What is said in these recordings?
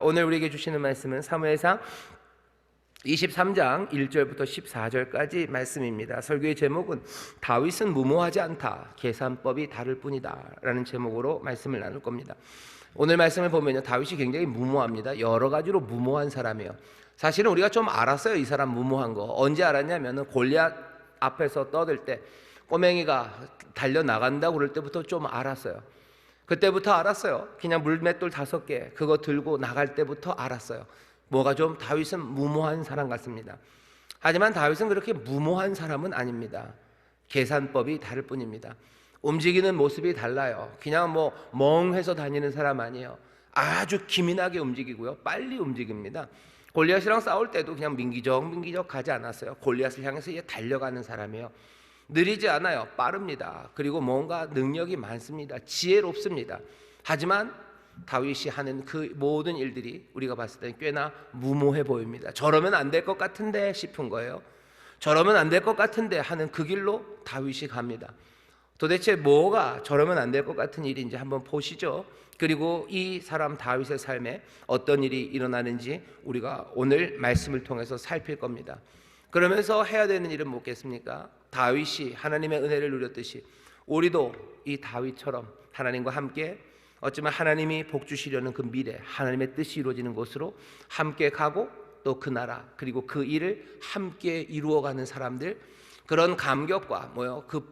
오늘 우리에게 주시는 말씀은 사무엘상 23장 1절부터 14절까지 말씀입니다. 설교의 제목은 다윗은 무모하지 않다, 계산법이 다를 뿐이다 라는 제목으로 말씀을 나눌 겁니다. 오늘 말씀을 보면요, 다윗이 굉장히 무모합니다. 여러 가지로 무모한 사람이에요. 사실은 우리가 좀 알았어요. 이 사람 무모한 거 언제 알았냐면 골리앗 앞에서 떠들 때 꼬맹이가 달려나간다고 그럴 때부터 좀 알았어요. 그때부터 알았어요. 그냥 물맷돌 5개 그거 들고 나갈 때부터 알았어요. 뭐가 좀 다윗은 무모한 사람 같습니다. 하지만 다윗은 그렇게 무모한 사람은 아닙니다. 계산법이 다를 뿐입니다. 움직이는 모습이 달라요. 그냥 멍해서 다니는 사람 아니에요. 아주 기민하게 움직이고요, 빨리 움직입니다. 골리앗이랑 싸울 때도 그냥 민기적 가지 않았어요. 골리앗을 향해서 달려가는 사람이에요. 느리지 않아요. 빠릅니다. 그리고 뭔가 능력이 많습니다. 지혜롭습니다. 하지만 다윗이 하는 그 모든 일들이 우리가 봤을 때 꽤나 무모해 보입니다. 저러면 안 될 것 같은데 싶은 거예요. 저러면 안 될 것 같은데 하는 그 길로 다윗이 갑니다. 도대체 뭐가 저러면 안 될 것 같은 일인지 한번 보시죠. 그리고 이 사람 다윗의 삶에 어떤 일이 일어나는지 우리가 오늘 말씀을 통해서 살필 겁니다. 그러면서 해야 되는 일은 뭐겠습니까? 다윗이 하나님의 은혜를 누렸듯이 우리도 이 다윗처럼 하나님과 함께 어쩌면 하나님이 복 주시려는 그 미래, 하나님의 뜻이 이루어지는 곳으로 함께 가고 또 그 나라 그리고 그 일을 함께 이루어가는 사람들, 그런 감격과 그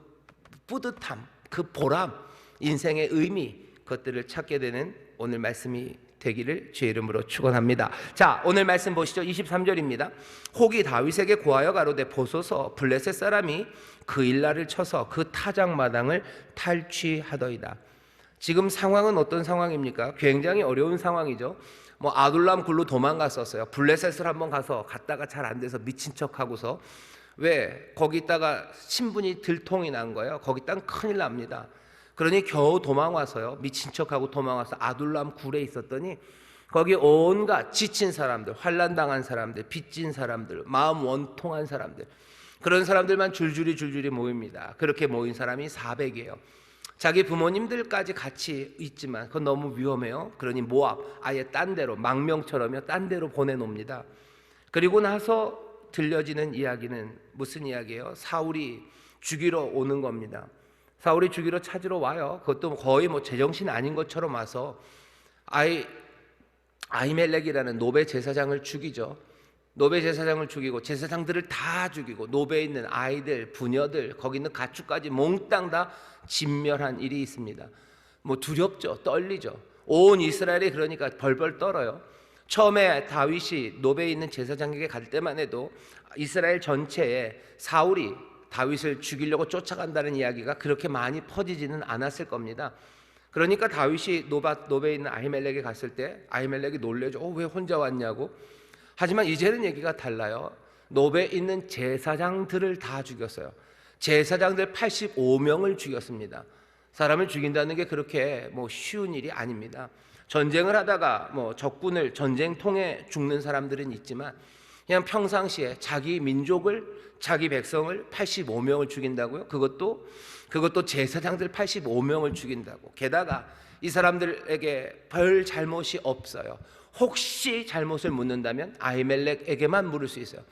뿌듯함, 그 보람, 인생의 의미, 그것들을 찾게 되는 오늘 말씀이 되기를 주의 이름으로 축원합니다. 자, 오늘 말씀 보시죠. 23절입니다. 혹이 다윗에게 고하여 가로되 보소서, 블레셋 사람이 그 일날을 쳐서 그 타작마당을 탈취하더이다. 지금 상황은 어떤 상황입니까? 굉장히 어려운 상황이죠. 아둘람 굴로 도망갔었어요. 블레셋을 한번 갔다가 잘 안 돼서 미친 척하고서, 왜 거기 있다가 신분이 들통이 난 거예요. 거기 있다가 큰일 납니다. 그러니 겨우 도망와서요, 미친 척하고 도망와서 아둘람 굴에 있었더니 거기 온갖 지친 사람들, 환난당한 사람들, 빚진 사람들, 마음 원통한 사람들, 그런 사람들만 줄줄이 모입니다. 그렇게 모인 사람이 400이에요. 자기 부모님들까지 같이 있지만 그건 너무 위험해요. 그러니 모압, 아예 딴 데로, 망명처럼요, 딴 데로 보내놓습니다. 그리고 나서 들려지는 이야기는 무슨 이야기예요? 사울이 죽이러 오는 겁니다. 사울이 죽이러 찾으러 와요. 그것도 거의 제정신 아닌 것처럼 와서 아히멜렉이라는 노베 제사장을 죽이죠. 노베 제사장을 죽이고 제사장들을 다 죽이고 노베에 있는 아이들, 부녀들, 거기 있는 가축까지 몽땅 다 진멸한 일이 있습니다. 두렵죠. 떨리죠. 온 이스라엘이 그러니까 벌벌 떨어요. 처음에 다윗이 노베에 있는 제사장에게 갈 때만 해도 이스라엘 전체에 사울이 다윗을 죽이려고 쫓아간다는 이야기가 그렇게 많이 퍼지지는 않았을 겁니다. 그러니까 다윗이 노베에 있는 아히멜렉에 갔을 때 아히멜렉이 놀래죠. 왜 혼자 왔냐고. 하지만 이제는 얘기가 달라요. 노베에 있는 제사장들을 다 죽였어요. 제사장들 85명을 죽였습니다. 사람을 죽인다는 게 그렇게 쉬운 일이 아닙니다. 전쟁을 하다가 적군을 전쟁통에 죽는 사람들은 있지만 그냥 평상시에 자기 민족을, 자기 백성을 85명을 죽인다고요? 그것도 제사장들 85명을 죽인다고. 게다가 이 사람들에게 별 잘못이 없어요. 혹시 잘못을 묻는다면 아히멜렉에게만 물을 수 있어요.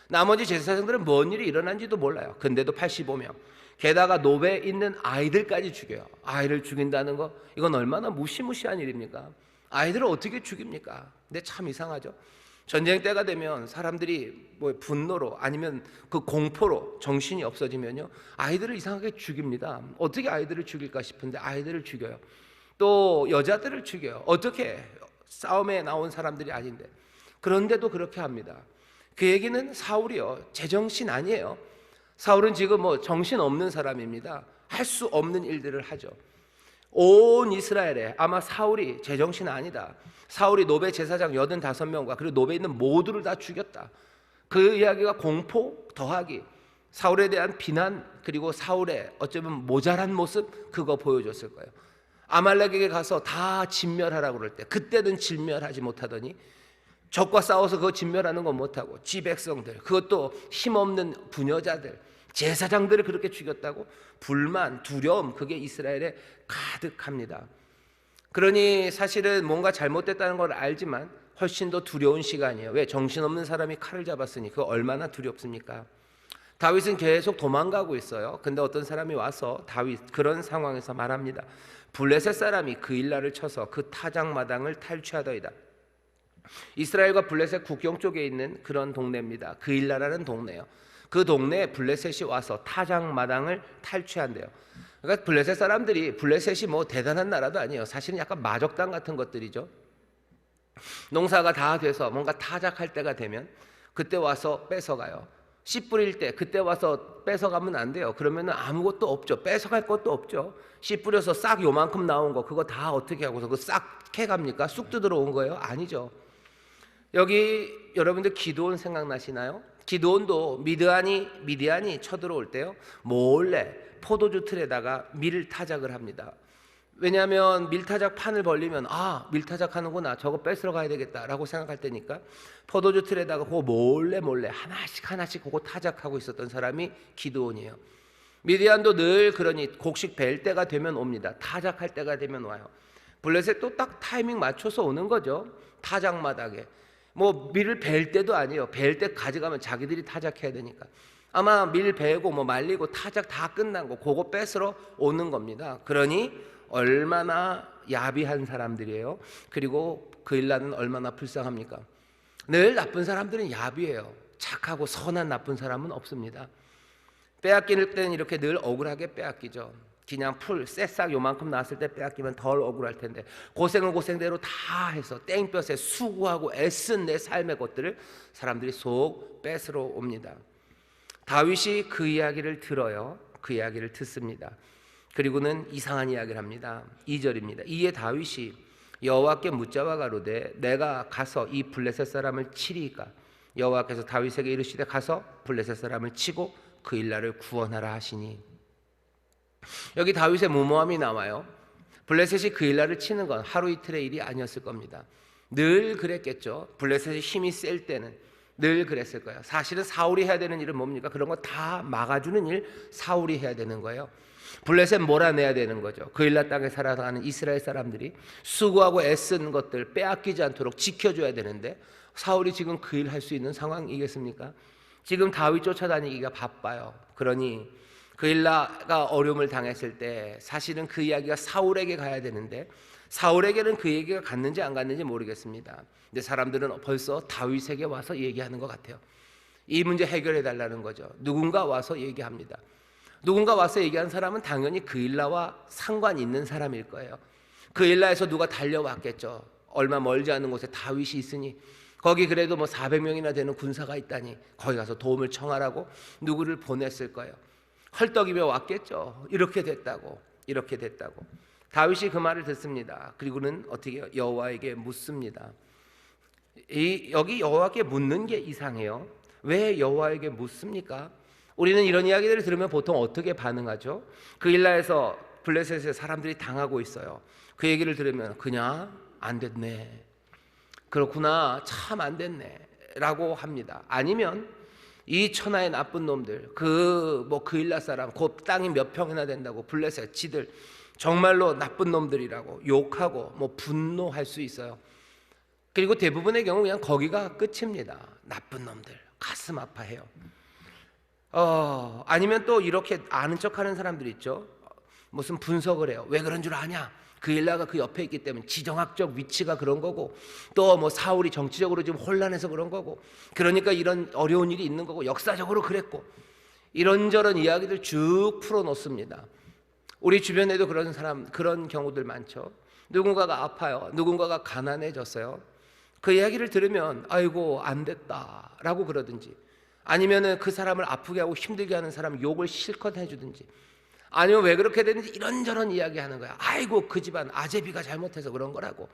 나머지 제사장들은 뭔 일이 일어난지도 몰라요. 근데도 85명. 게다가 노베에 있는 아이들까지 죽여요. 아이를 죽인다는 거, 이건 얼마나 무시무시한 일입니까? 아이들을 어떻게 죽입니까? 근데 참 이상하죠. 전쟁 때가 되면 사람들이 분노로 아니면 그 공포로 정신이 없어지면요, 아이들을 이상하게 죽입니다. 어떻게 아이들을 죽일까 싶은데 아이들을 죽여요. 또 여자들을 죽여요. 어떻게? 싸움에 나온 사람들이 아닌데. 그런데도 그렇게 합니다. 그 얘기는 사울이요, 제정신 아니에요. 사울은 지금 정신 없는 사람입니다. 할 수 없는 일들을 하죠. 온 이스라엘에 아마 사울이 제정신 아니다, 사울이 노베 제사장 85명과 그리고 노베에 있는 모두를 다 죽였다, 그 이야기가 공포 더하기 사울에 대한 비난, 그리고 사울의 어쩌면 모자란 모습, 그거 보여줬을 거예요. 아말렉에게 가서 다 진멸하라고 그럴 때 그때는 진멸하지 못하더니 적과 싸워서 그거 진멸하는 건 못하고 지 백성들, 그것도 힘없는 부녀자들, 제사장들을 그렇게 죽였다고? 불만, 두려움, 그게 이스라엘에 가득합니다. 그러니 사실은 뭔가 잘못됐다는 걸 알지만 훨씬 더 두려운 시간이에요. 왜? 정신없는 사람이 칼을 잡았으니 그거 얼마나 두렵습니까? 다윗은 계속 도망가고 있어요. 근데 어떤 사람이 와서 다윗 그런 상황에서 말합니다. 블레셋 사람이 그일라를 쳐서 그 타작마당을 탈취하더이다. 이스라엘과 블레셋 국경 쪽에 있는 그런 동네입니다. 그일라라는 동네요. 그 동네에 블레셋이 와서 타작마당을 탈취한대요. 그러니까 블레셋 사람들이, 블레셋이 뭐 대단한 나라도 아니에요. 사실은 약간 마적당 같은 것들이죠. 농사가 다 돼서 뭔가 타작할 때가 되면 그때 와서 뺏어가요. 씨 뿌릴 때 그때 와서 뺏어가면 안 돼요. 그러면 아무것도 없죠. 뺏어갈 것도 없죠. 씨 뿌려서 싹 요만큼 나온 거 그거 다 어떻게 하고서 그 싹 캐갑니까? 쑥 뜯으러 온 거예요? 아니죠. 여기 여러분들 기드온 생각나시나요? 기드온도 미디안이 쳐들어올 때요 몰래 포도주 틀에다가 밀 타작을 합니다. 왜냐하면 밀타작 판을 벌리면 밀타작 하는구나, 저거 뺏으러 가야 되겠다라고 생각할 때니까 포도주 틀에다가 그거 몰래 하나씩 그거 타작하고 있었던 사람이 기드온이에요. 미디안도 늘 그러니 곡식 벨 때가 되면 옵니다. 타작할 때가 되면 와요. 블레셋도 딱 타이밍 맞춰서 오는 거죠. 타작마당에 뭐 밀을 벨 때도 아니에요. 벨 때 가져가면 자기들이 타작해야 되니까 아마 밀 베고 뭐 말리고 타작 다 끝난 거 그거 뺏으러 오는 겁니다. 그러니 얼마나 야비한 사람들이에요. 그리고 그일라는 얼마나 불쌍합니까? 늘 나쁜 사람들은 야비해요. 착하고 선한 나쁜 사람은 없습니다. 빼앗길 때는 이렇게 늘 억울하게 빼앗기죠. 그냥 새싹 요만큼 나왔을 때 빼앗기면 덜 억울할 텐데 고생은 고생대로 다 해서 땡볕에 수고하고 애쓴 내 삶의 것들을 사람들이 속 뺏으러 옵니다. 다윗이 그 이야기를 들어요. 그 이야기를 듣습니다. 그리고는 이상한 이야기를 합니다. 2절입니다. 이에 다윗이 여호와께 묻자와 가로되 내가 가서 이 블레셋 사람을 치리이까? 여호와께서 다윗에게 이르시되 가서 블레셋 사람을 치고 그일라를 구원하라 하시니. 여기 다윗의 무모함이 나와요. 블레셋이 그일라를 치는 건 하루 이틀의 일이 아니었을 겁니다. 늘 그랬겠죠. 블레셋이 힘이 셀 때는 늘 그랬을 거예요. 사실은 사울이 해야 되는 일은 뭡니까? 그런 거 다 막아주는 일 사울이 해야 되는 거예요. 블레셋 몰아내야 되는 거죠. 그일라 땅에 살아가는 이스라엘 사람들이 수고하고 애쓴 것들 빼앗기지 않도록 지켜줘야 되는데 사울이 지금 그 일 할 수 있는 상황이겠습니까? 지금 다윗 쫓아다니기가 바빠요. 그러니 그일라가 어려움을 당했을 때 사실은 그 이야기가 사울에게 가야 되는데 사울에게는 그 얘기가 갔는지 안 갔는지 모르겠습니다. 근데 사람들은 벌써 다윗에게 와서 얘기하는 것 같아요. 이 문제 해결해 달라는 거죠. 누군가 와서 얘기합니다. 누군가 와서 얘기한 사람은 당연히 그일라와 상관 있는 사람일 거예요. 그일라에서 누가 달려왔겠죠. 얼마 멀지 않은 곳에 다윗이 있으니 거기 그래도 뭐 400명이나 되는 군사가 있다니 거기 가서 도움을 청하라고 누구를 보냈을 거예요. 헐떡이며 왔겠죠. 이렇게 됐다고. 다윗이 그 말을 듣습니다. 그리고는 어떻게 여호와에게 묻습니다. 여기 여호와께 묻는 게 이상해요. 왜 여호와에게 묻습니까? 우리는 이런 이야기들을 들으면 보통 어떻게 반응하죠? 그일라에서 블레셋에 사람들이 당하고 있어요. 그 얘기를 들으면 그냥 안 됐네, 그렇구나, 참 안 됐네 라고 합니다. 아니면 이 천하의 나쁜 놈들, 그일라 사람, 그 땅이 몇 평이나 된다고 블레셋 지들 정말로 나쁜 놈들이라고 욕하고 분노할 수 있어요. 그리고 대부분의 경우 그냥 거기가 끝입니다. 나쁜 놈들, 가슴 아파해요. 아니면 또 이렇게 아는 척하는 사람들 있죠. 무슨 분석을 해요. 왜 그런 줄 아냐? 그일라가 그 옆에 있기 때문에 지정학적 위치가 그런 거고, 또 사울이 정치적으로 지금 혼란해서 그런 거고, 그러니까 이런 어려운 일이 있는 거고, 역사적으로 그랬고, 이런저런 이야기들 쭉 풀어놓습니다. 우리 주변에도 그런 경우들 많죠. 누군가가 아파요. 누군가가 가난해졌어요. 그 이야기를 들으면 아이고 안 됐다라고 그러든지, 아니면은 그 사람을 아프게 하고 힘들게 하는 사람 욕을 실컷 해주든지, 아니면 왜 그렇게 됐는지 이런저런 이야기하는 거야. 아이고 그 집안 아제비가 잘못해서 그런 거라고,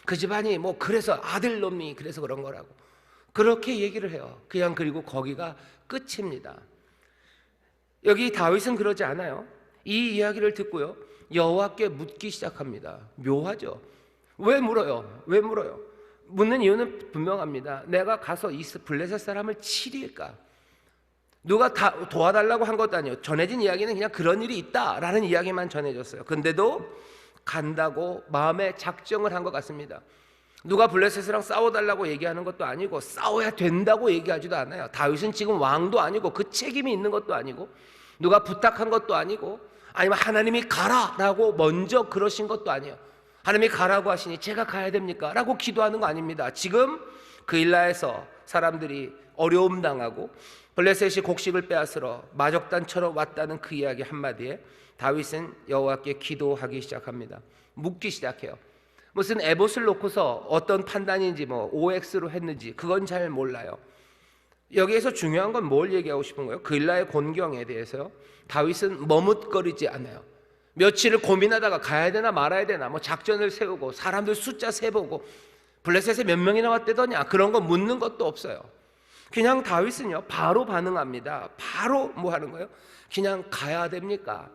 그 집안이 그래서 아들놈이 그래서 그런 거라고, 그렇게 얘기를 해요. 그리고 거기가 끝입니다. 여기 다윗은 그러지 않아요. 이 이야기를 듣고요 여호와께 묻기 시작합니다. 묘하죠. 왜 물어요? 묻는 이유는 분명합니다. 내가 가서 이 블레셋 사람을 치리일까? 누가 도와달라고 한 것도 아니에요. 전해진 이야기는 그냥 그런 일이 있다라는 이야기만 전해졌어요. 근데도 간다고 마음에 작정을 한 것 같습니다. 누가 블레셋이랑 싸워달라고 얘기하는 것도 아니고 싸워야 된다고 얘기하지도 않아요. 다윗은 지금 왕도 아니고 그 책임이 있는 것도 아니고 누가 부탁한 것도 아니고 아니면 하나님이 가라라고 먼저 그러신 것도 아니에요. 하나님이 가라고 하시니 제가 가야 됩니까? 라고 기도하는 거 아닙니다. 지금 그일라에서 사람들이 어려움 당하고 블레셋이 곡식을 빼앗으러 마적단처럼 왔다는 그 이야기 한마디에 다윗은 여호와께 기도하기 시작합니다. 묻기 시작해요. 무슨 에봇을 놓고서 어떤 판단인지 뭐 OX로 했는지 그건 잘 몰라요. 여기에서 중요한 건 뭘 얘기하고 싶은 거예요? 그일라의 곤경에 대해서요. 다윗은 머뭇거리지 않아요. 며칠을 고민하다가 가야 되나 말아야 되나 뭐 작전을 세우고 사람들 숫자 세보고 블레셋에 몇 명이나 왔대더냐 그런 거 묻는 것도 없어요. 그냥 다윗은요 바로 반응합니다. 바로 뭐 하는 거예요? 그냥 가야 됩니까?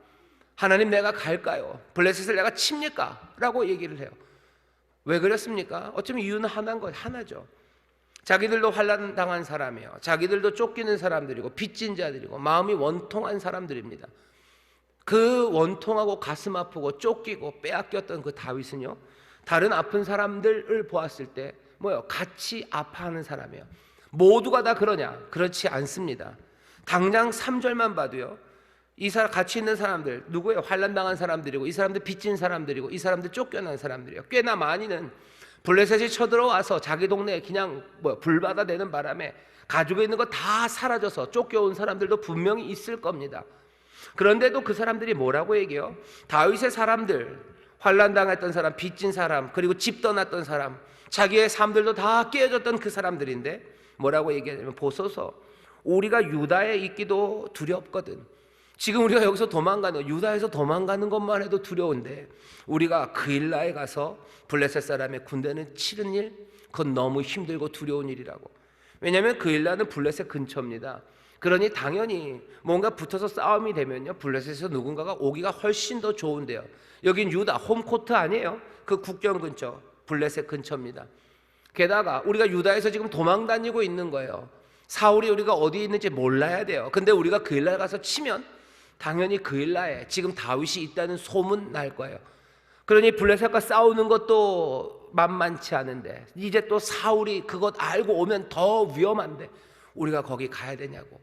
하나님 내가 갈까요? 블레셋을 내가 칩니까? 라고 얘기를 해요. 왜 그랬습니까? 어쩌면 이유는 하나죠. 자기들도 환난 당한 사람이에요. 자기들도 쫓기는 사람들이고 빚진 자들이고 마음이 원통한 사람들입니다. 그 원통하고 가슴 아프고 쫓기고 빼앗겼던 그 다윗은요 다른 아픈 사람들을 보았을 때 뭐요? 같이 아파하는 사람이에요. 모두가 다 그러냐? 그렇지 않습니다. 당장 3절만 봐도요 이 사람 같이 있는 사람들 누구예요? 환난 당한 사람들이고 이 사람들 빚진 사람들이고 이 사람들 쫓겨난 사람들이에요. 꽤나 많이는 블레셋이 쳐들어와서 자기 동네에 그냥 불바다 되는 바람에 가지고 있는 거 다 사라져서 쫓겨온 사람들도 분명히 있을 겁니다. 그런데도 그 사람들이 뭐라고 얘기해요? 다윗의 사람들, 환난 당했던 사람, 빚진 사람, 그리고 집 떠났던 사람, 자기의 삶들도 다 깨어졌던 그 사람들인데 뭐라고 얘기하냐면 보소서 우리가 유다에 있기도 두렵거든. 지금 우리가 여기서 도망가는 유다에서 도망가는 것만 해도 두려운데 우리가 그일라에 가서 블레셋 사람의 군대는 치는 일 그건 너무 힘들고 두려운 일이라고. 왜냐하면 그일라는 블레셋 근처입니다. 그러니 당연히 뭔가 붙어서 싸움이 되면요 블레셋에서 누군가가 오기가 훨씬 더 좋은데요. 여긴 유다 홈코트 아니에요. 그 국경 근처 블레셋 근처입니다. 게다가 우리가 유다에서 지금 도망 다니고 있는 거예요. 사울이 우리가 어디에 있는지 몰라야 돼요. 근데 우리가 그일라에 가서 치면 당연히 그일라에 지금 다윗이 있다는 소문 날 거예요. 그러니 블레셋과 싸우는 것도 만만치 않은데 이제 또 사울이 그것 알고 오면 더 위험한데 우리가 거기 가야 되냐고.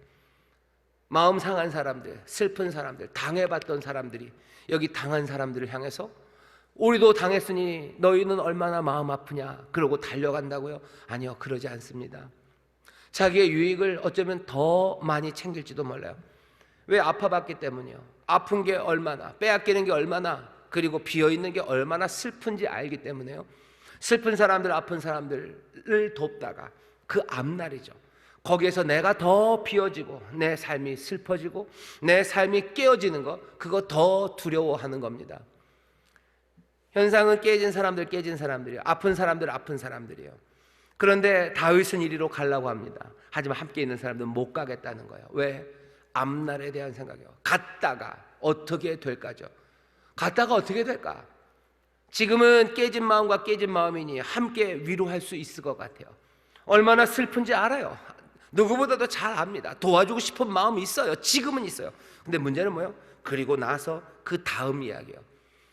마음 상한 사람들, 슬픈 사람들, 당해봤던 사람들이 여기 당한 사람들을 향해서 우리도 당했으니 너희는 얼마나 마음 아프냐 그러고 달려간다고요? 아니요, 그러지 않습니다. 자기의 유익을 어쩌면 더 많이 챙길지도 몰라요. 왜? 아파봤기 때문이요. 아픈 게 얼마나, 빼앗기는 게 얼마나, 그리고 비어있는 게 얼마나 슬픈지 알기 때문에요. 슬픈 사람들, 아픈 사람들을 돕다가 그 앞날이죠. 거기에서 내가 더 비어지고 내 삶이 슬퍼지고 내 삶이 깨어지는 거 그거 더 두려워하는 겁니다. 현상은 깨진 사람들이에요. 아픈 사람들이에요. 그런데 다윗은 이리로 가려고 합니다. 하지만 함께 있는 사람들은 못 가겠다는 거예요. 왜? 앞날에 대한 생각이요. 갔다가 어떻게 될까죠? 갔다가 어떻게 될까? 지금은 깨진 마음과 깨진 마음이니 함께 위로할 수 있을 것 같아요. 얼마나 슬픈지 알아요. 누구보다도 잘 압니다. 도와주고 싶은 마음이 있어요. 지금은 있어요. 근데 문제는 뭐예요? 그리고 나서 그 다음 이야기요.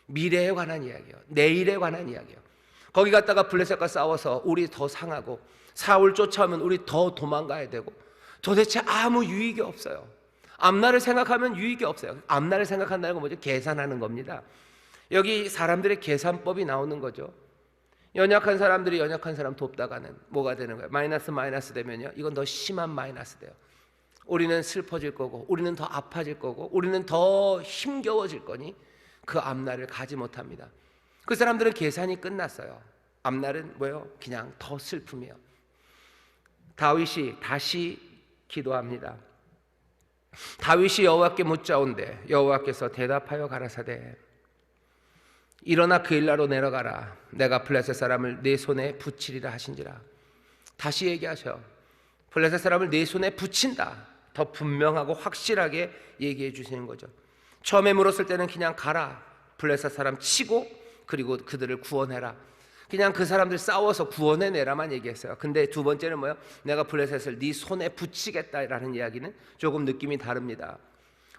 미래에 관한 이야기요. 내일에 관한 이야기요. 거기 갔다가 블레셋과 싸워서 우리 더 상하고 사울 쫓아오면 우리 더 도망가야 되고 도대체 아무 유익이 없어요. 앞날을 생각하면 유익이 없어요. 앞날을 생각한다는 건 뭐죠? 계산하는 겁니다. 여기 사람들의 계산법이 나오는 거죠. 연약한 사람들이 연약한 사람 돕다가는 뭐가 되는 거예요? 마이너스 되면요 이건 더 심한 마이너스 돼요. 우리는 슬퍼질 거고 우리는 더 아파질 거고 우리는 더 힘겨워질 거니 그 앞날을 가지 못합니다. 그 사람들은 계산이 끝났어요. 앞날은 뭐예요? 그냥 더 슬픔이에요. 다윗이 다시 기도합니다. 다윗이 여호와께 묻자온대 여호와께서 대답하여 가라사대 일어나 그일라로 내려가라. 내가 블레셋 사람을 내 손에 붙이리라 하신지라. 다시 얘기하셔. 블레셋 사람을 내 손에 붙인다. 더 분명하고 확실하게 얘기해 주시는 거죠. 처음에 물었을 때는 그냥 가라. 블레셋 사람 치고 그리고 그들을 구원해라. 그냥 그 사람들 싸워서 구원해내라만 얘기했어요. 근데 두 번째는 뭐예요? 내가 블레셋을 네 손에 붙이겠다라는 이야기는 조금 느낌이 다릅니다.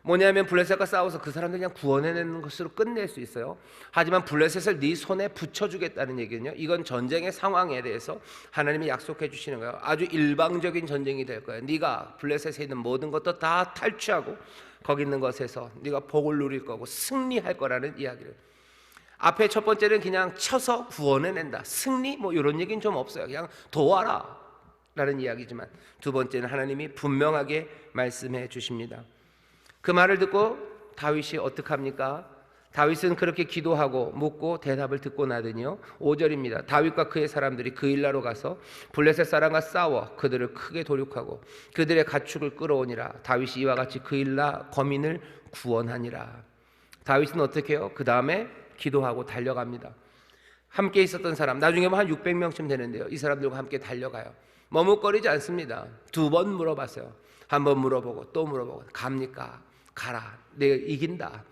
뭐냐면 블레셋과 싸워서 그 사람들 그냥 구원해내는 것으로 끝낼 수 있어요. 하지만 블레셋을 네 손에 붙여주겠다는 얘기는요, 이건 전쟁의 상황에 대해서 하나님이 약속해 주시는 거예요. 아주 일방적인 전쟁이 될 거예요. 네가 블레셋에 있는 모든 것도 다 탈취하고 거기 있는 것에서 네가 복을 누릴 거고 승리할 거라는 이야기를. 앞에 첫 번째는 그냥 쳐서 구원해낸다, 승리 뭐 이런 얘기는 좀 없어요. 그냥 도와라 라는 이야기지만, 두 번째는 하나님이 분명하게 말씀해 주십니다. 그 말을 듣고 다윗이 어떡합니까? 다윗은 그렇게 기도하고 묻고 대답을 듣고 나더니요, 5절입니다. 다윗과 그의 사람들이 그일라로 가서 블레셋 사람과 싸워 그들을 크게 도륙하고 그들의 가축을 끌어오니라. 다윗이 이와 같이 그일라 거민을 구원하니라. 다윗은 어떻게 해요? 그 다음에 기도하고 달려갑니다. 함께 있었던 사람, 나중에 한 600명쯤 되는데요, 이 사람들과 함께 달려가요. 머뭇거리지 않습니다. 2번 물어봤어요. 한 번 물어보고 또 물어보고, 갑니까? 가라, 내가 이긴다.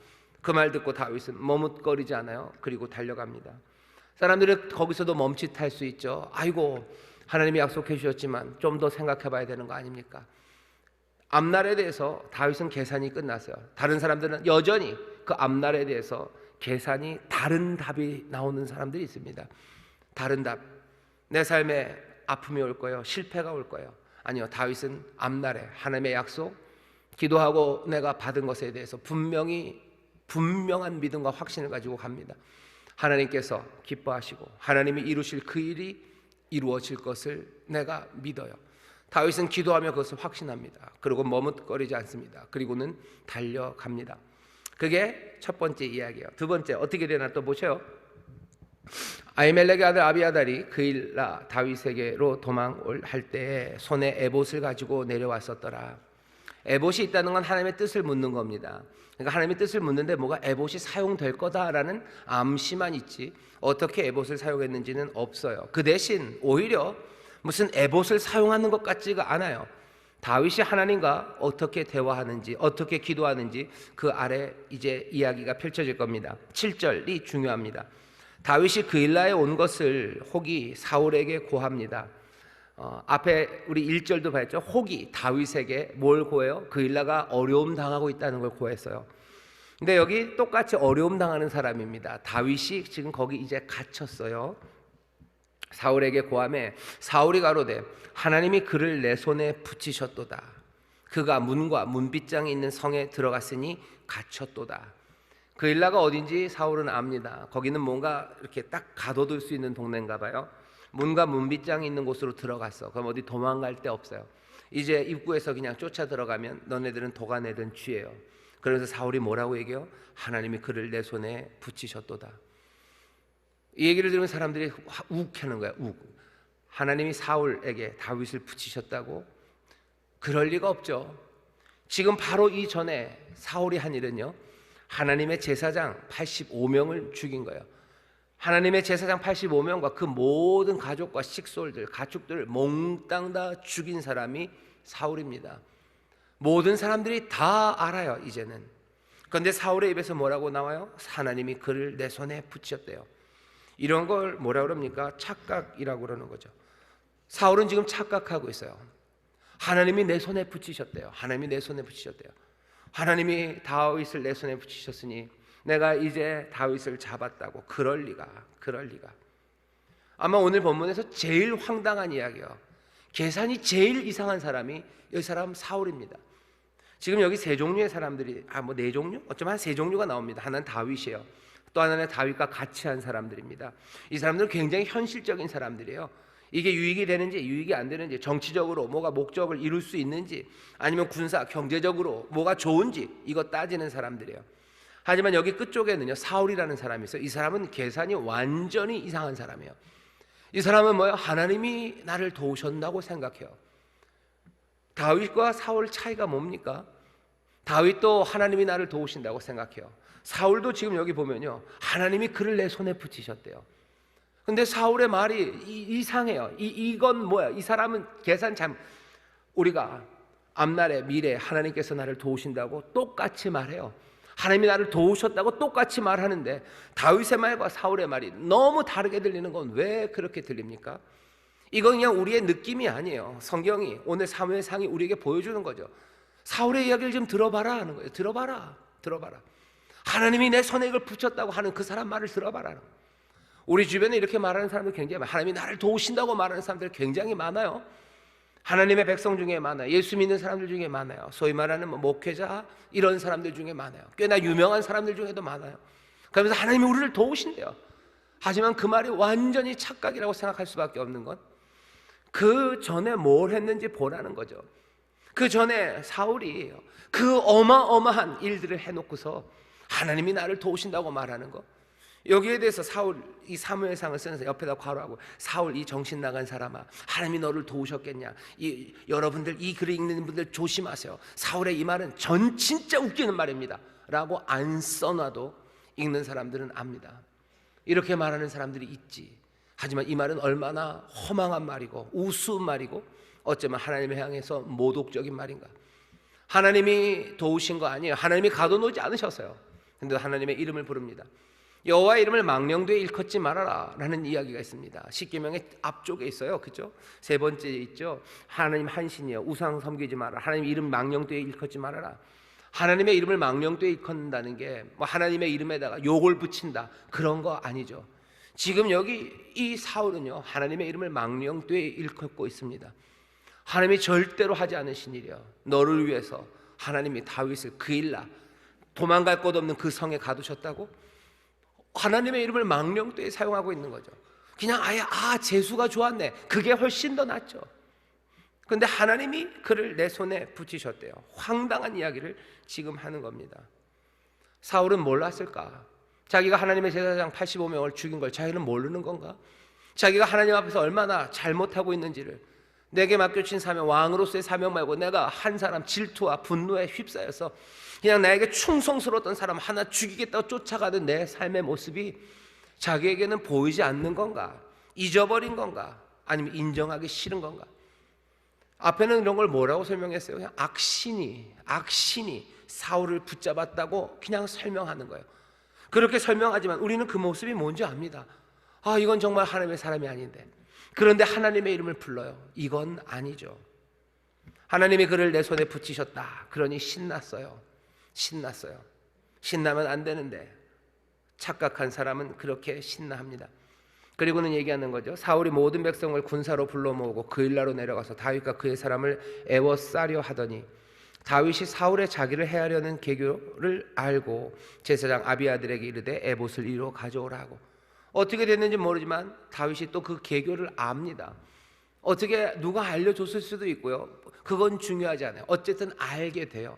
그 말 듣고 다윗은 머뭇거리지 않아요. 그리고 달려갑니다. 사람들은 거기서도 멈칫할 수 있죠. 아이고, 하나님이 약속해 주셨지만 좀 더 생각해 봐야 되는 거 아닙니까? 앞날에 대해서 다윗은 계산이 끝났어요. 다른 사람들은 여전히 그 앞날에 대해서 계산이 다른 답이 나오는 사람들이 있습니다. 다른 답, 내 삶에 아픔이 올 거예요, 실패가 올 거예요. 아니요, 다윗은 앞날에 하나님의 약속, 기도하고 내가 받은 것에 대해서 분명한 믿음과 확신을 가지고 갑니다. 하나님께서 기뻐하시고 하나님이 이루실 그 일이 이루어질 것을 내가 믿어요. 다윗은 기도하며 그것을 확신합니다. 그리고 머뭇거리지 않습니다. 그리고는 달려갑니다. 그게 첫 번째 이야기예요. 두 번째 어떻게 되나 또 보셔요. 아히멜렉의 아들 아비아달이 그일라 다윗에게로 도망을 할 때 손에 에봇을 가지고 내려왔었더라. 에봇이 있다는 건 하나님의 뜻을 묻는 겁니다. 그러니까 하나님의 뜻을 묻는데 뭐가 에봇이 사용될 거다라는 암시만 있지 어떻게 에봇을 사용했는지는 없어요. 그 대신 오히려 무슨 에봇을 사용하는 것 같지가 않아요. 다윗이 하나님과 어떻게 대화하는지, 어떻게 기도하는지 그 아래 이제 이야기가 펼쳐질 겁니다. 7절이 중요합니다. 다윗이 그일라에 온 것을 혹이 사울에게 고합니다. 앞에 우리 1절도 봤죠. 혹이 다윗에게 뭘 고해요? 그일라가 어려움 당하고 있다는 걸 고했어요. 근데 여기 똑같이 어려움 당하는 사람입니다. 다윗이 지금 거기 이제 갇혔어요. 사울에게 고함에 사울이 가로되 하나님이 그를 내 손에 붙이셨도다. 그가 문과 문빗장이 있는 성에 들어갔으니 갇혔도다. 그일라가 어딘지 사울은 압니다. 거기는 뭔가 이렇게 딱 가둬둘 수 있는 동네인가 봐요. 문과 문빗장이 있는 곳으로 들어갔어. 그럼 어디 도망갈 데 없어요. 이제 입구에서 그냥 쫓아 들어가면 너네들은 도가내든 쥐예요. 그래서 사울이 뭐라고 얘기해요? 하나님이 그를 내 손에 붙이셨도다. 이 얘기를 들으면 사람들이 욱 하는 거야. 욱. 하나님이 사울에게 다윗을 붙이셨다고? 그럴 리가 없죠. 지금 바로 이전에 사울이 한 일은요, 하나님의 제사장 85명을 죽인 거예요. 하나님의 제사장 85명과 그 모든 가족과 식솔들, 가축들을 몽땅 다 죽인 사람이 사울입니다. 모든 사람들이 다 알아요, 이제는. 그런데 사울의 입에서 뭐라고 나와요? 하나님이 그를 내 손에 붙이셨대요. 이런 걸 뭐라 그럽니까? 착각이라고 그러는 거죠. 사울은 지금 착각하고 있어요. 하나님이 내 손에 붙이셨대요. 하나님이 내 손에 붙이셨대요. 하나님이 다윗을 내 손에 붙이셨으니 내가 이제 다윗을 잡았다고. 그럴 리가. 아마 오늘 본문에서 제일 황당한 이야기예요. 계산이 제일 이상한 사람이 이 사람 사울입니다. 지금 여기 세 종류의 사람들이 네 종류? 어쩌면 한 세 종류가 나옵니다. 하나는 다윗이에요. 또 하나는 다윗과 같이 한 사람들입니다. 이 사람들은 굉장히 현실적인 사람들이에요. 이게 유익이 되는지 유익이 안 되는지, 정치적으로 뭐가 목적을 이룰 수 있는지, 아니면 군사 경제적으로 뭐가 좋은지 이거 따지는 사람들이에요. 하지만 여기 끝쪽에는요, 사울이라는 사람이 있어요. 이 사람은 계산이 완전히 이상한 사람이에요. 이 사람은 뭐예요? 하나님이 나를 도우셨다고 생각해요. 다윗과 사울 차이가 뭡니까? 다윗도 하나님이 나를 도우신다고 생각해요. 사울도 지금 여기 보면요, 하나님이 그를 내 손에 붙이셨대요. 근데 사울의 말이 이상해요. 이건 뭐야? 이 사람은 계산 참, 우리가 앞날에 미래에 하나님께서 나를 도우신다고 똑같이 말해요. 하나님이 나를 도우셨다고 똑같이 말하는데 다윗의 말과 사울의 말이 너무 다르게 들리는 건 왜 그렇게 들립니까? 이건 그냥 우리의 느낌이 아니에요. 성경이, 오늘 사무엘상이 우리에게 보여주는 거죠. 사울의 이야기를 좀 들어봐라 하는 거예요. 들어봐라. 하나님이 내 손에 이걸 붙였다고 하는 그 사람 말을 들어봐라. 우리 주변에 이렇게 말하는 사람들 굉장히 많아요. 하나님이 나를 도우신다고 말하는 사람들 굉장히 많아요. 하나님의 백성 중에 많아요. 예수 믿는 사람들 중에 많아요. 소위 말하는 목회자 이런 사람들 중에 많아요. 꽤나 유명한 사람들 중에도 많아요. 그러면서 하나님이 우리를 도우신대요. 하지만 그 말이 완전히 착각이라고 생각할 수밖에 없는 건 그 전에 뭘 했는지 보라는 거죠. 그 전에 사울이 그 어마어마한 일들을 해놓고서 하나님이 나를 도우신다고 말하는 거, 여기에 대해서 사울 이 사무엘상을 쓰면서 옆에다 괄호하고, 사울 이 정신 나간 사람아, 하나님이 너를 도우셨겠냐. 여러분들 이 글을 읽는 분들 조심하세요. 사울의 이 말은 진짜 웃기는 말입니다 라고 안 써놔도 읽는 사람들은 압니다. 이렇게 말하는 사람들이 있지. 하지만 이 말은 얼마나 허망한 말이고 우스운 말이고 어쩌면 하나님을 향해서 모독적인 말인가. 하나님이 도우신 거 아니에요. 하나님이 가둬놓지 않으셨어요. 근데 하나님의 이름을 부릅니다. 여호와의 이름을 망령되이 일컫지 말아라 라는 이야기가 있습니다. 십계명의 앞쪽에 있어요. 그죠? 세 번째 있죠. 하나님 한신이여, 우상 섬기지 마라. 하나님 이름 망령되이 일컫지 말아라. 하나님의 이름을 망령되이 일컫는다는 게 뭐 하나님의 이름에다가 욕을 붙인다 그런 거 아니죠. 지금 여기 이 사울은요, 하나님의 이름을 망령되이 일컫고 있습니다. 하나님이 절대로 하지 않으신 일이요, 너를 위해서 하나님이 다윗을 그일라, 도망갈 곳 없는 그 성에 가두셨다고 하나님의 이름을 망령되이 사용하고 있는 거죠. 그냥 아예 재수가 좋았네, 그게 훨씬 더 낫죠. 그런데 하나님이 그를 내 손에 붙이셨대요. 황당한 이야기를 지금 하는 겁니다. 사울은 몰랐을까? 자기가 하나님의 제사장 85명을 죽인 걸 자기는 모르는 건가? 자기가 하나님 앞에서 얼마나 잘못하고 있는지를, 내게 맡겨진 사명, 왕으로서의 사명 말고 내가 한 사람 질투와 분노에 휩싸여서 그냥 나에게 충성스러웠던 사람 하나 죽이겠다고 쫓아가는 내 삶의 모습이 자기에게는 보이지 않는 건가? 잊어버린 건가? 아니면 인정하기 싫은 건가? 앞에는 이런 걸 뭐라고 설명했어요? 그냥 악신이 사울을 붙잡았다고 그냥 설명하는 거예요. 그렇게 설명하지만 우리는 그 모습이 뭔지 압니다. 이건 정말 하나님의 사람이 아닌데. 그런데 하나님의 이름을 불러요. 이건 아니죠. 하나님이 그를 내 손에 붙이셨다. 그러니 신났어요. 신나면 안 되는데 착각한 사람은 그렇게 신나합니다. 그리고는 얘기하는 거죠. 사울이 모든 백성을 군사로 불러 모으고 그일라로 내려가서 다윗과 그의 사람을 애워싸려 하더니 다윗이 사울의 자기를 해하려는 계교를 알고 제사장 아비아들에게 이르되 에봇을 이리로 가져오라 하고, 어떻게 됐는지 모르지만 다윗이 또 그 계교를 압니다. 어떻게 누가 알려줬을 수도 있고요, 그건 중요하지 않아요. 어쨌든 알게 돼요.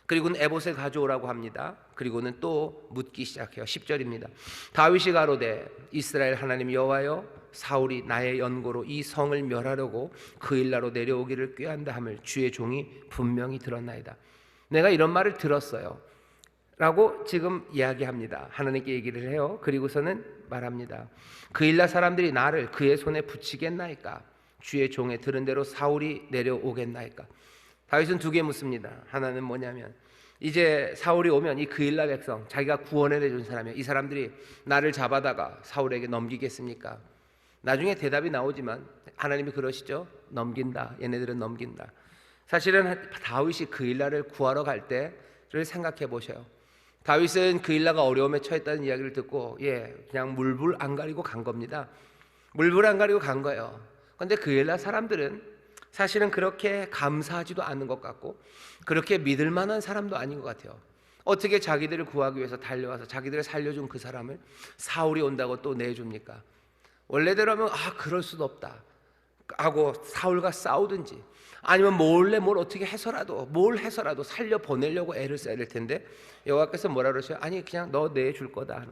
그리고는 에봇을 가져오라고 합니다. 그리고는 또 묻기 시작해요. 10절입니다. 다윗이 가로되 이스라엘 하나님 여호와여, 사울이 나의 연고로 이 성을 멸하려고 그일라로 내려오기를 꾀한다 함을 주의 종이 분명히 들었나이다. 내가 이런 말을 들었어요 라고 지금 이야기합니다. 하나님께 얘기를 해요. 그리고서는 말합니다. 그일라 사람들이 나를 그의 손에 붙이겠나이까? 주의 종의 들은 대로 사울이 내려오겠나이까? 다윗은 두 개 묻습니다. 하나는 뭐냐면, 이제 사울이 오면 이 그일라 백성, 자기가 구원해준 사람이야, 이 사람들이 나를 잡아다가 사울에게 넘기겠습니까? 나중에 대답이 나오지만 하나님이 그러시죠. 넘긴다. 얘네들은 넘긴다. 사실은 다윗이 그일라를 구하러 갈 때를 생각해 보셔요. 다윗은 그일라가 어려움에 처했다는 이야기를 듣고 그냥 물불 안 가리고 간 겁니다. 물불 안 가리고 간 거예요. 그런데 그일라 사람들은 사실은 그렇게 감사하지도 않는 것 같고 그렇게 믿을 만한 사람도 아닌 것 같아요. 어떻게 자기들을 구하기 위해서 달려와서 자기들을 살려준 그 사람을 사울이 온다고 또 내줍니까? 원래대로면 그럴 수도 없다 하고 사울과 싸우든지 아니면 몰래 뭘 어떻게 해서라도 살려 보내려고 애를 써야 될 텐데 여호와께서 뭐라 그러셔요? 아니 그냥 너 내줄 거다.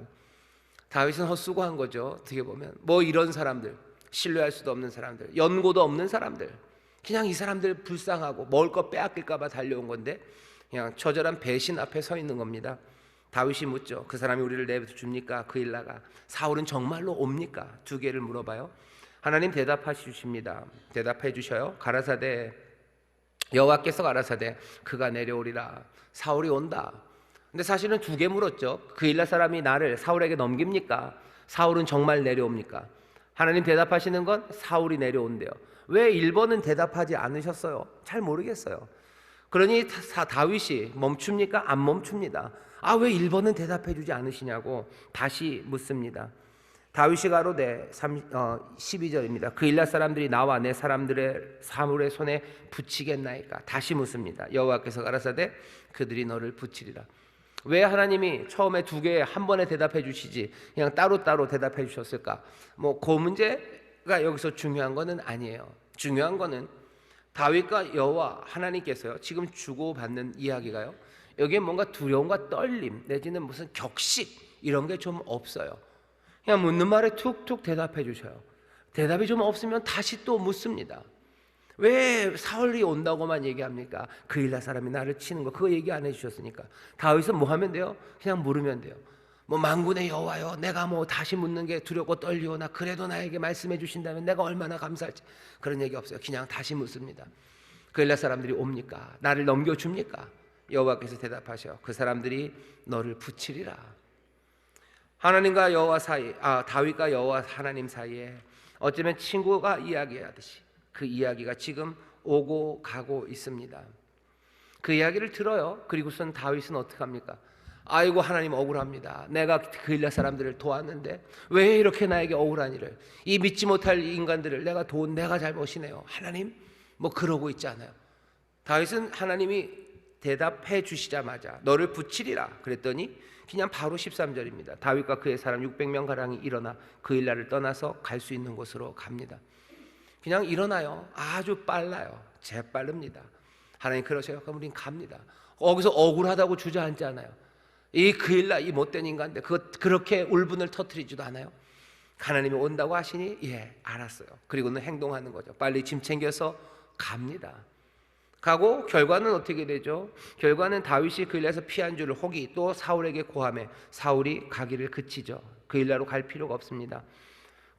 다윗은 헛수고한 거죠. 어떻게 보면 뭐 이런 사람들, 신뢰할 수도 없는 사람들, 연고도 없는 사람들, 그냥 이 사람들 불쌍하고 먹을 거 빼앗길까 봐 달려온 건데 그냥 처절한 배신 앞에 서 있는 겁니다. 다윗이 묻죠. 그 사람이 우리를 내줍니까? 그일라가. 사울은 정말로 옵니까? 두 개를 물어봐요. 하나님 대답하십니다. 대답해 주셔요. 가라사대, 여호와께서 가라사대 그가 내려오리라. 사울이 온다. 근데 사실은 두 개 물었죠. 그일라 사람이 나를 사울에게 넘깁니까? 사울은 정말 내려옵니까? 하나님 대답하시는 건 사울이 내려온대요. 왜 1번은 대답하지 않으셨어요? 잘 모르겠어요. 그러니 다윗이 멈춥니까? 안 멈춥니다. 아, 왜 1번은 대답해 주지 않으시냐고 다시 묻습니다. 다윗이 가로되 12절입니다. 그일라 사람들이 나와 내 사람들의 사물의 손에 붙이겠나이까? 다시 묻습니다. 여호와께서 가라사대 그들이 너를 붙이리라. 왜 하나님이 처음에 두 개에 한 번에 대답해 주시지 그냥 따로따로 대답해 주셨을까? 그 문제가 여기서 중요한 거는 아니에요. 중요한 거는 다윗과 여호와 하나님께서요, 지금 주고받는 이야기가요, 여기에 뭔가 두려움과 떨림 내지는 무슨 격식 이런 게 좀 없어요. 그냥 묻는 말에 툭툭 대답해 주셔요. 대답이 좀 없으면 다시 또 묻습니다. 왜 사울이 온다고만 얘기합니까? 그일라 사람이 나를 치는 거 그거 얘기 안 해주셨으니까. 다윗은 뭐 하면 돼요? 그냥 물으면 돼요. 만군의 여호와여, 내가 다시 묻는 게 두렵고 떨리오나 그래도 나에게 말씀해 주신다면 내가 얼마나 감사할지. 그런 얘기 없어요. 그냥 다시 묻습니다. 그일라 사람들이 옵니까? 나를 넘겨줍니까? 여호와께서 대답하셔. 그 사람들이 너를 붙이리라. 하나님과 여호와 사이, 다윗과 여호와 하나님 사이에 어쩌면 친구가 이야기하듯이 그 이야기가 지금 오고 가고 있습니다. 그 이야기를 들어요. 그리고선 다윗은 어떻게 합니까? 아이고 하나님 억울합니다. 내가 그일라 사람들을 도왔는데 왜 이렇게 나에게 억울한 일을, 이 믿지 못할 인간들을 내가 도운 내가 잘못이네요. 하나님 그러고 있지 않아요. 다윗은 하나님이 대답해 주시자마자 너를 붙이리라 그랬더니 그냥 바로 13절입니다. 다윗과 그의 사람 600명 가량이 일어나 그일라를 떠나서 갈 수 있는 곳으로 갑니다. 그냥 일어나요. 아주 빨라요. 재빠릅니다. 하나님 그러셔요. 그럼 우린 갑니다. 거기서 억울하다고 주저앉지 않아요. 이 그일라 이 못된 인간인데 그렇게 울분을 터뜨리지도 않아요. 하나님이 온다고 하시니 예 알았어요. 그리고는 행동하는 거죠. 빨리 짐 챙겨서 갑니다. 가고 결과는 어떻게 되죠? 결과는 다윗이 그일라에서 피한 줄을 혹이 또 사울에게 고함해 사울이 가기를 그치죠. 그일라로 갈 필요가 없습니다.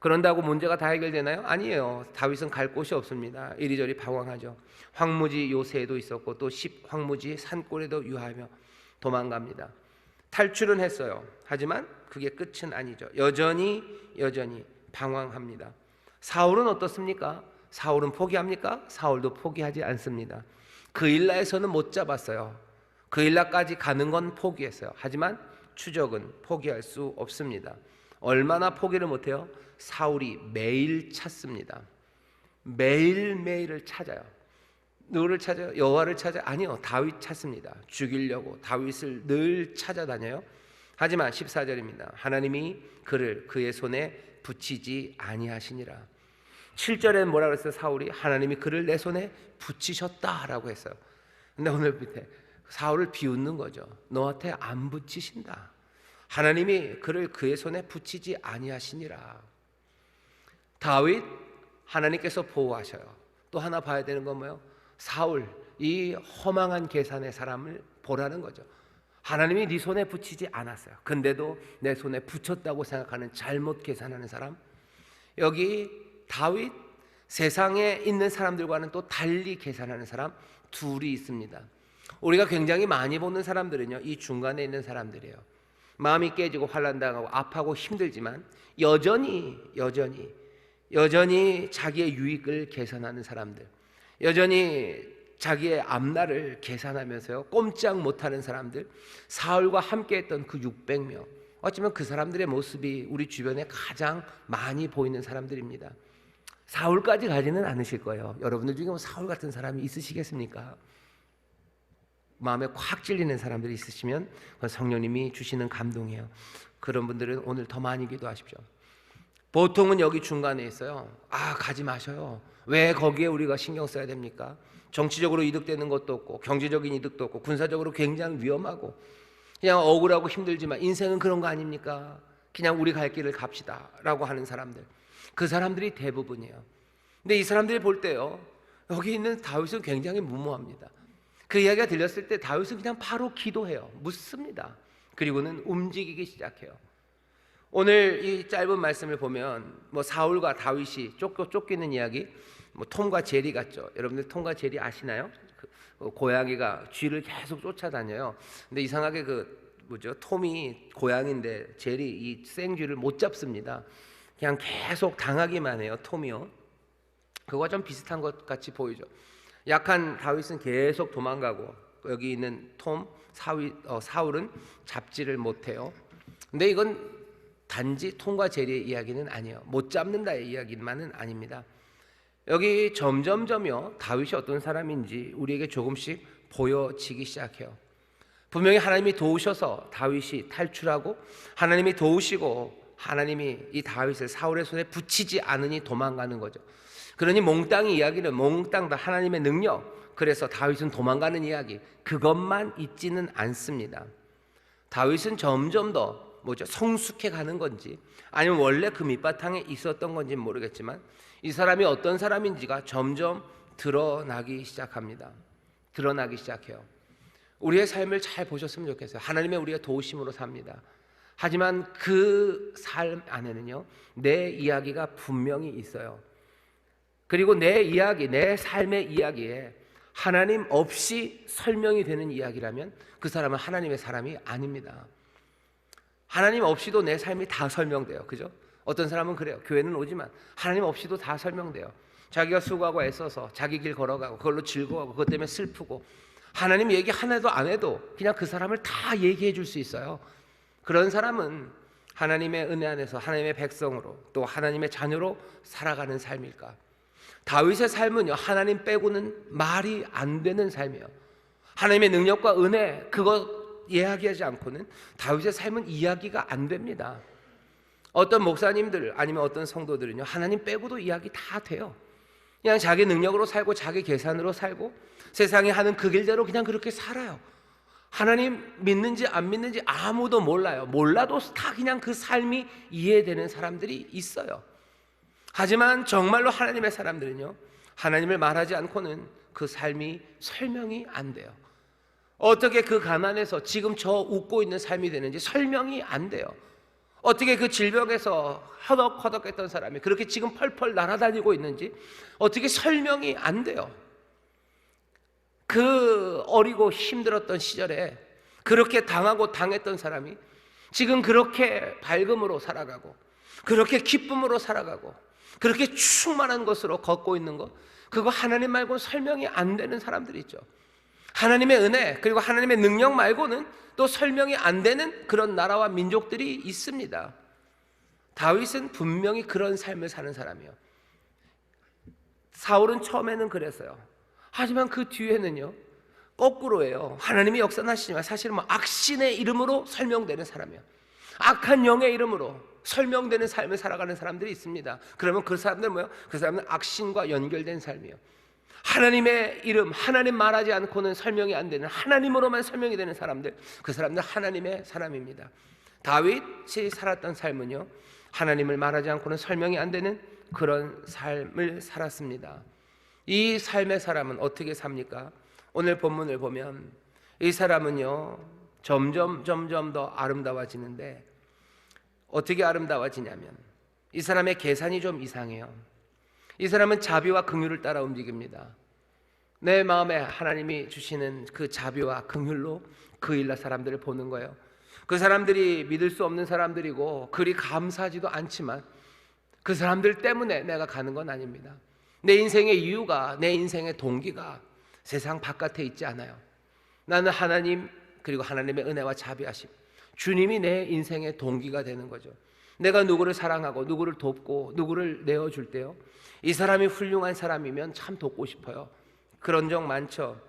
그런다고 문제가 다 해결되나요? 아니에요. 다윗은 갈 곳이 없습니다. 이리저리 방황하죠. 황무지 요새에도 있었고 또 황무지 산골에도 유하며 도망갑니다. 탈출은 했어요. 하지만 그게 끝은 아니죠. 여전히 방황합니다. 사울은 어떻습니까? 사울은 포기합니까? 사울도 포기하지 않습니다. 그일라에서는 못 잡았어요. 그일라까지 가는 건 포기했어요. 하지만 추적은 포기할 수 없습니다. 얼마나 포기를 못해요? 사울이 매일 찾습니다. 매일매일을 찾아요. 누구를 찾아요? 여호와를 찾아요? 아니요, 다윗 찾습니다. 죽이려고 다윗을 늘 찾아다녀요. 하지만 14절입니다. 하나님이 그를 그의 손에 붙이지 아니하시니라. 7절에 뭐라 그랬어요? 사울이 하나님이 그를 내 손에 붙이셨다라고 했어요. 근데 오늘 밑에 사울을 비웃는 거죠. 너한테 안 붙이신다. 하나님이 그를 그의 손에 붙이지 아니하시니라. 다윗 하나님께서 보호하셔요. 또 하나 봐야 되는 건 뭐예요? 사울 이 허망한 계산의 사람을 보라는 거죠. 하나님이 네 손에 붙이지 않았어요. 근데도 내 손에 붙였다고 생각하는 잘못 계산하는 사람. 여기 다윗 세상에 있는 사람들과는 또 달리 계산하는 사람 둘이 있습니다. 우리가 굉장히 많이 보는 사람들은요, 이 중간에 있는 사람들이에요. 마음이 깨지고 환난당하고 아파하고 힘들지만 여전히 자기의 유익을 계산하는 사람들, 여전히 자기의 앞날을 계산하면서요 꼼짝 못하는 사람들, 사울과 함께했던 그 600명, 어쩌면 그 사람들의 모습이 우리 주변에 가장 많이 보이는 사람들입니다. 사울까지 가지는 않으실 거예요. 여러분들 중에 사울 같은 사람이 있으시겠습니까? 마음에 콱 찔리는 사람들이 있으시면 그건 성령님이 주시는 감동이에요. 그런 분들은 오늘 더 많이 기도하십시오. 보통은 여기 중간에 있어요. 가지 마셔요. 왜 거기에 우리가 신경 써야 됩니까? 정치적으로 이득되는 것도 없고 경제적인 이득도 없고 군사적으로 굉장히 위험하고 그냥 억울하고 힘들지만 인생은 그런 거 아닙니까? 그냥 우리 갈 길을 갑시다 라고 하는 사람들, 그 사람들이 대부분이에요. 근데 이 사람들이 볼 때요, 여기 있는 다윗은 굉장히 무모합니다. 그 이야기가 들렸을 때 다윗은 그냥 바로 기도해요. 묻습니다. 그리고는 움직이기 시작해요. 오늘 이 짧은 말씀을 보면 사울과 다윗이 쫓기는 이야기, 톰과 제리 같죠. 여러분들 톰과 제리 아시나요? 고양이가 쥐를 계속 쫓아다녀요. 근데 이상하게 톰이 고양인데 제리 이 생쥐를 못 잡습니다. 그냥 계속 당하기만 해요. 톰이요. 그거와 좀 비슷한 것 같이 보이죠. 약한 다윗은 계속 도망가고 여기 있는 사울은 잡지를 못해요. 근데 이건 단지 톰과 제리의 이야기는 아니에요. 못 잡는다의 이야기만은 아닙니다. 여기 점점점요 다윗이 어떤 사람인지 우리에게 조금씩 보여지기 시작해요. 분명히 하나님이 도우셔서 다윗이 탈출하고 하나님이 도우시고 하나님이 이 다윗을 사울의 손에 붙이지 않으니 도망가는 거죠. 그러니 몽땅 이야기는 몽땅 다 하나님의 능력, 그래서 다윗은 도망가는 이야기, 그것만 있지는 않습니다. 다윗은 점점 더 성숙해 가는 건지 아니면 원래 그 밑바탕에 있었던 건지는 모르겠지만 이 사람이 어떤 사람인지가 점점 드러나기 시작합니다. 드러나기 시작해요. 우리의 삶을 잘 보셨으면 좋겠어요. 하나님의 우리가 도우심으로 삽니다. 하지만 그 삶 안에는요 내 이야기가 분명히 있어요. 그리고 내 이야기, 내 삶의 이야기에 하나님 없이 설명이 되는 이야기라면 그 사람은 하나님의 사람이 아닙니다. 하나님 없이도 내 삶이 다 설명돼요. 그죠? 어떤 사람은 그래요. 교회는 오지만 하나님 없이도 다 설명돼요. 자기가 수고하고 애써서 자기 길 걸어가고 그걸로 즐거워하고 그것 때문에 슬프고 하나님 얘기 하나도 안 해도 그냥 그 사람을 다 얘기해 줄 수 있어요. 그런 사람은 하나님의 은혜 안에서 하나님의 백성으로 또 하나님의 자녀로 살아가는 삶일까? 다윗의 삶은요 하나님 빼고는 말이 안 되는 삶이에요. 하나님의 능력과 은혜 그거 이야기하지 않고는 다윗의 삶은 이야기가 안 됩니다. 어떤 목사님들 아니면 어떤 성도들은요 하나님 빼고도 이야기 다 돼요. 그냥 자기 능력으로 살고 자기 계산으로 살고 세상이 하는 그 길대로 그냥 그렇게 살아요. 하나님 믿는지 안 믿는지 아무도 몰라요. 몰라도 다 그냥 그 삶이 이해되는 사람들이 있어요. 하지만 정말로 하나님의 사람들은요 하나님을 말하지 않고는 그 삶이 설명이 안 돼요. 어떻게 그 가난에서 지금 저 웃고 있는 삶이 되는지 설명이 안 돼요. 어떻게 그 질병에서 허덕허덕했던 사람이 그렇게 지금 펄펄 날아다니고 있는지 어떻게 설명이 안 돼요. 그 어리고 힘들었던 시절에 그렇게 당하고 당했던 사람이 지금 그렇게 밝음으로 살아가고 그렇게 기쁨으로 살아가고 그렇게 충만한 것으로 걷고 있는 것, 그거 하나님 말고는 설명이 안 되는 사람들이 있죠. 하나님의 은혜 그리고 하나님의 능력 말고는 또 설명이 안 되는 그런 나라와 민족들이 있습니다. 다윗은 분명히 그런 삶을 사는 사람이에요. 사울은 처음에는 그랬어요. 하지만 그 뒤에는요 거꾸로예요. 하나님이 역사하시지만 사실은 악신의 이름으로 설명되는 사람이에요. 악한 영의 이름으로 설명되는 삶을 살아가는 사람들이 있습니다. 그러면 그 사람들은 뭐예요? 그 사람은 악신과 연결된 삶이에요. 하나님의 이름, 하나님 말하지 않고는 설명이 안 되는, 하나님으로만 설명이 되는 사람들, 그 사람들 하나님의 사람입니다. 다윗이 살았던 삶은요 하나님을 말하지 않고는 설명이 안 되는 그런 삶을 살았습니다. 이 삶의 사람은 어떻게 삽니까? 오늘 본문을 보면 이 사람은요 점점 더 아름다워지는데 어떻게 아름다워지냐면 이 사람의 계산이 좀 이상해요. 이 사람은 자비와 긍휼을 따라 움직입니다. 내 마음에 하나님이 주시는 그 자비와 긍휼로 그 일날 사람들을 보는 거예요. 그 사람들이 믿을 수 없는 사람들이고 그리 감사하지도 않지만 그 사람들 때문에 내가 가는 건 아닙니다. 내 인생의 이유가, 내 인생의 동기가 세상 바깥에 있지 않아요. 나는 하나님 그리고 하나님의 은혜와 자비하심, 주님이 내 인생의 동기가 되는 거죠. 내가 누구를 사랑하고 누구를 돕고 누구를 내어줄 때요 이 사람이 훌륭한 사람이면 참 돕고 싶어요. 그런 적 많죠.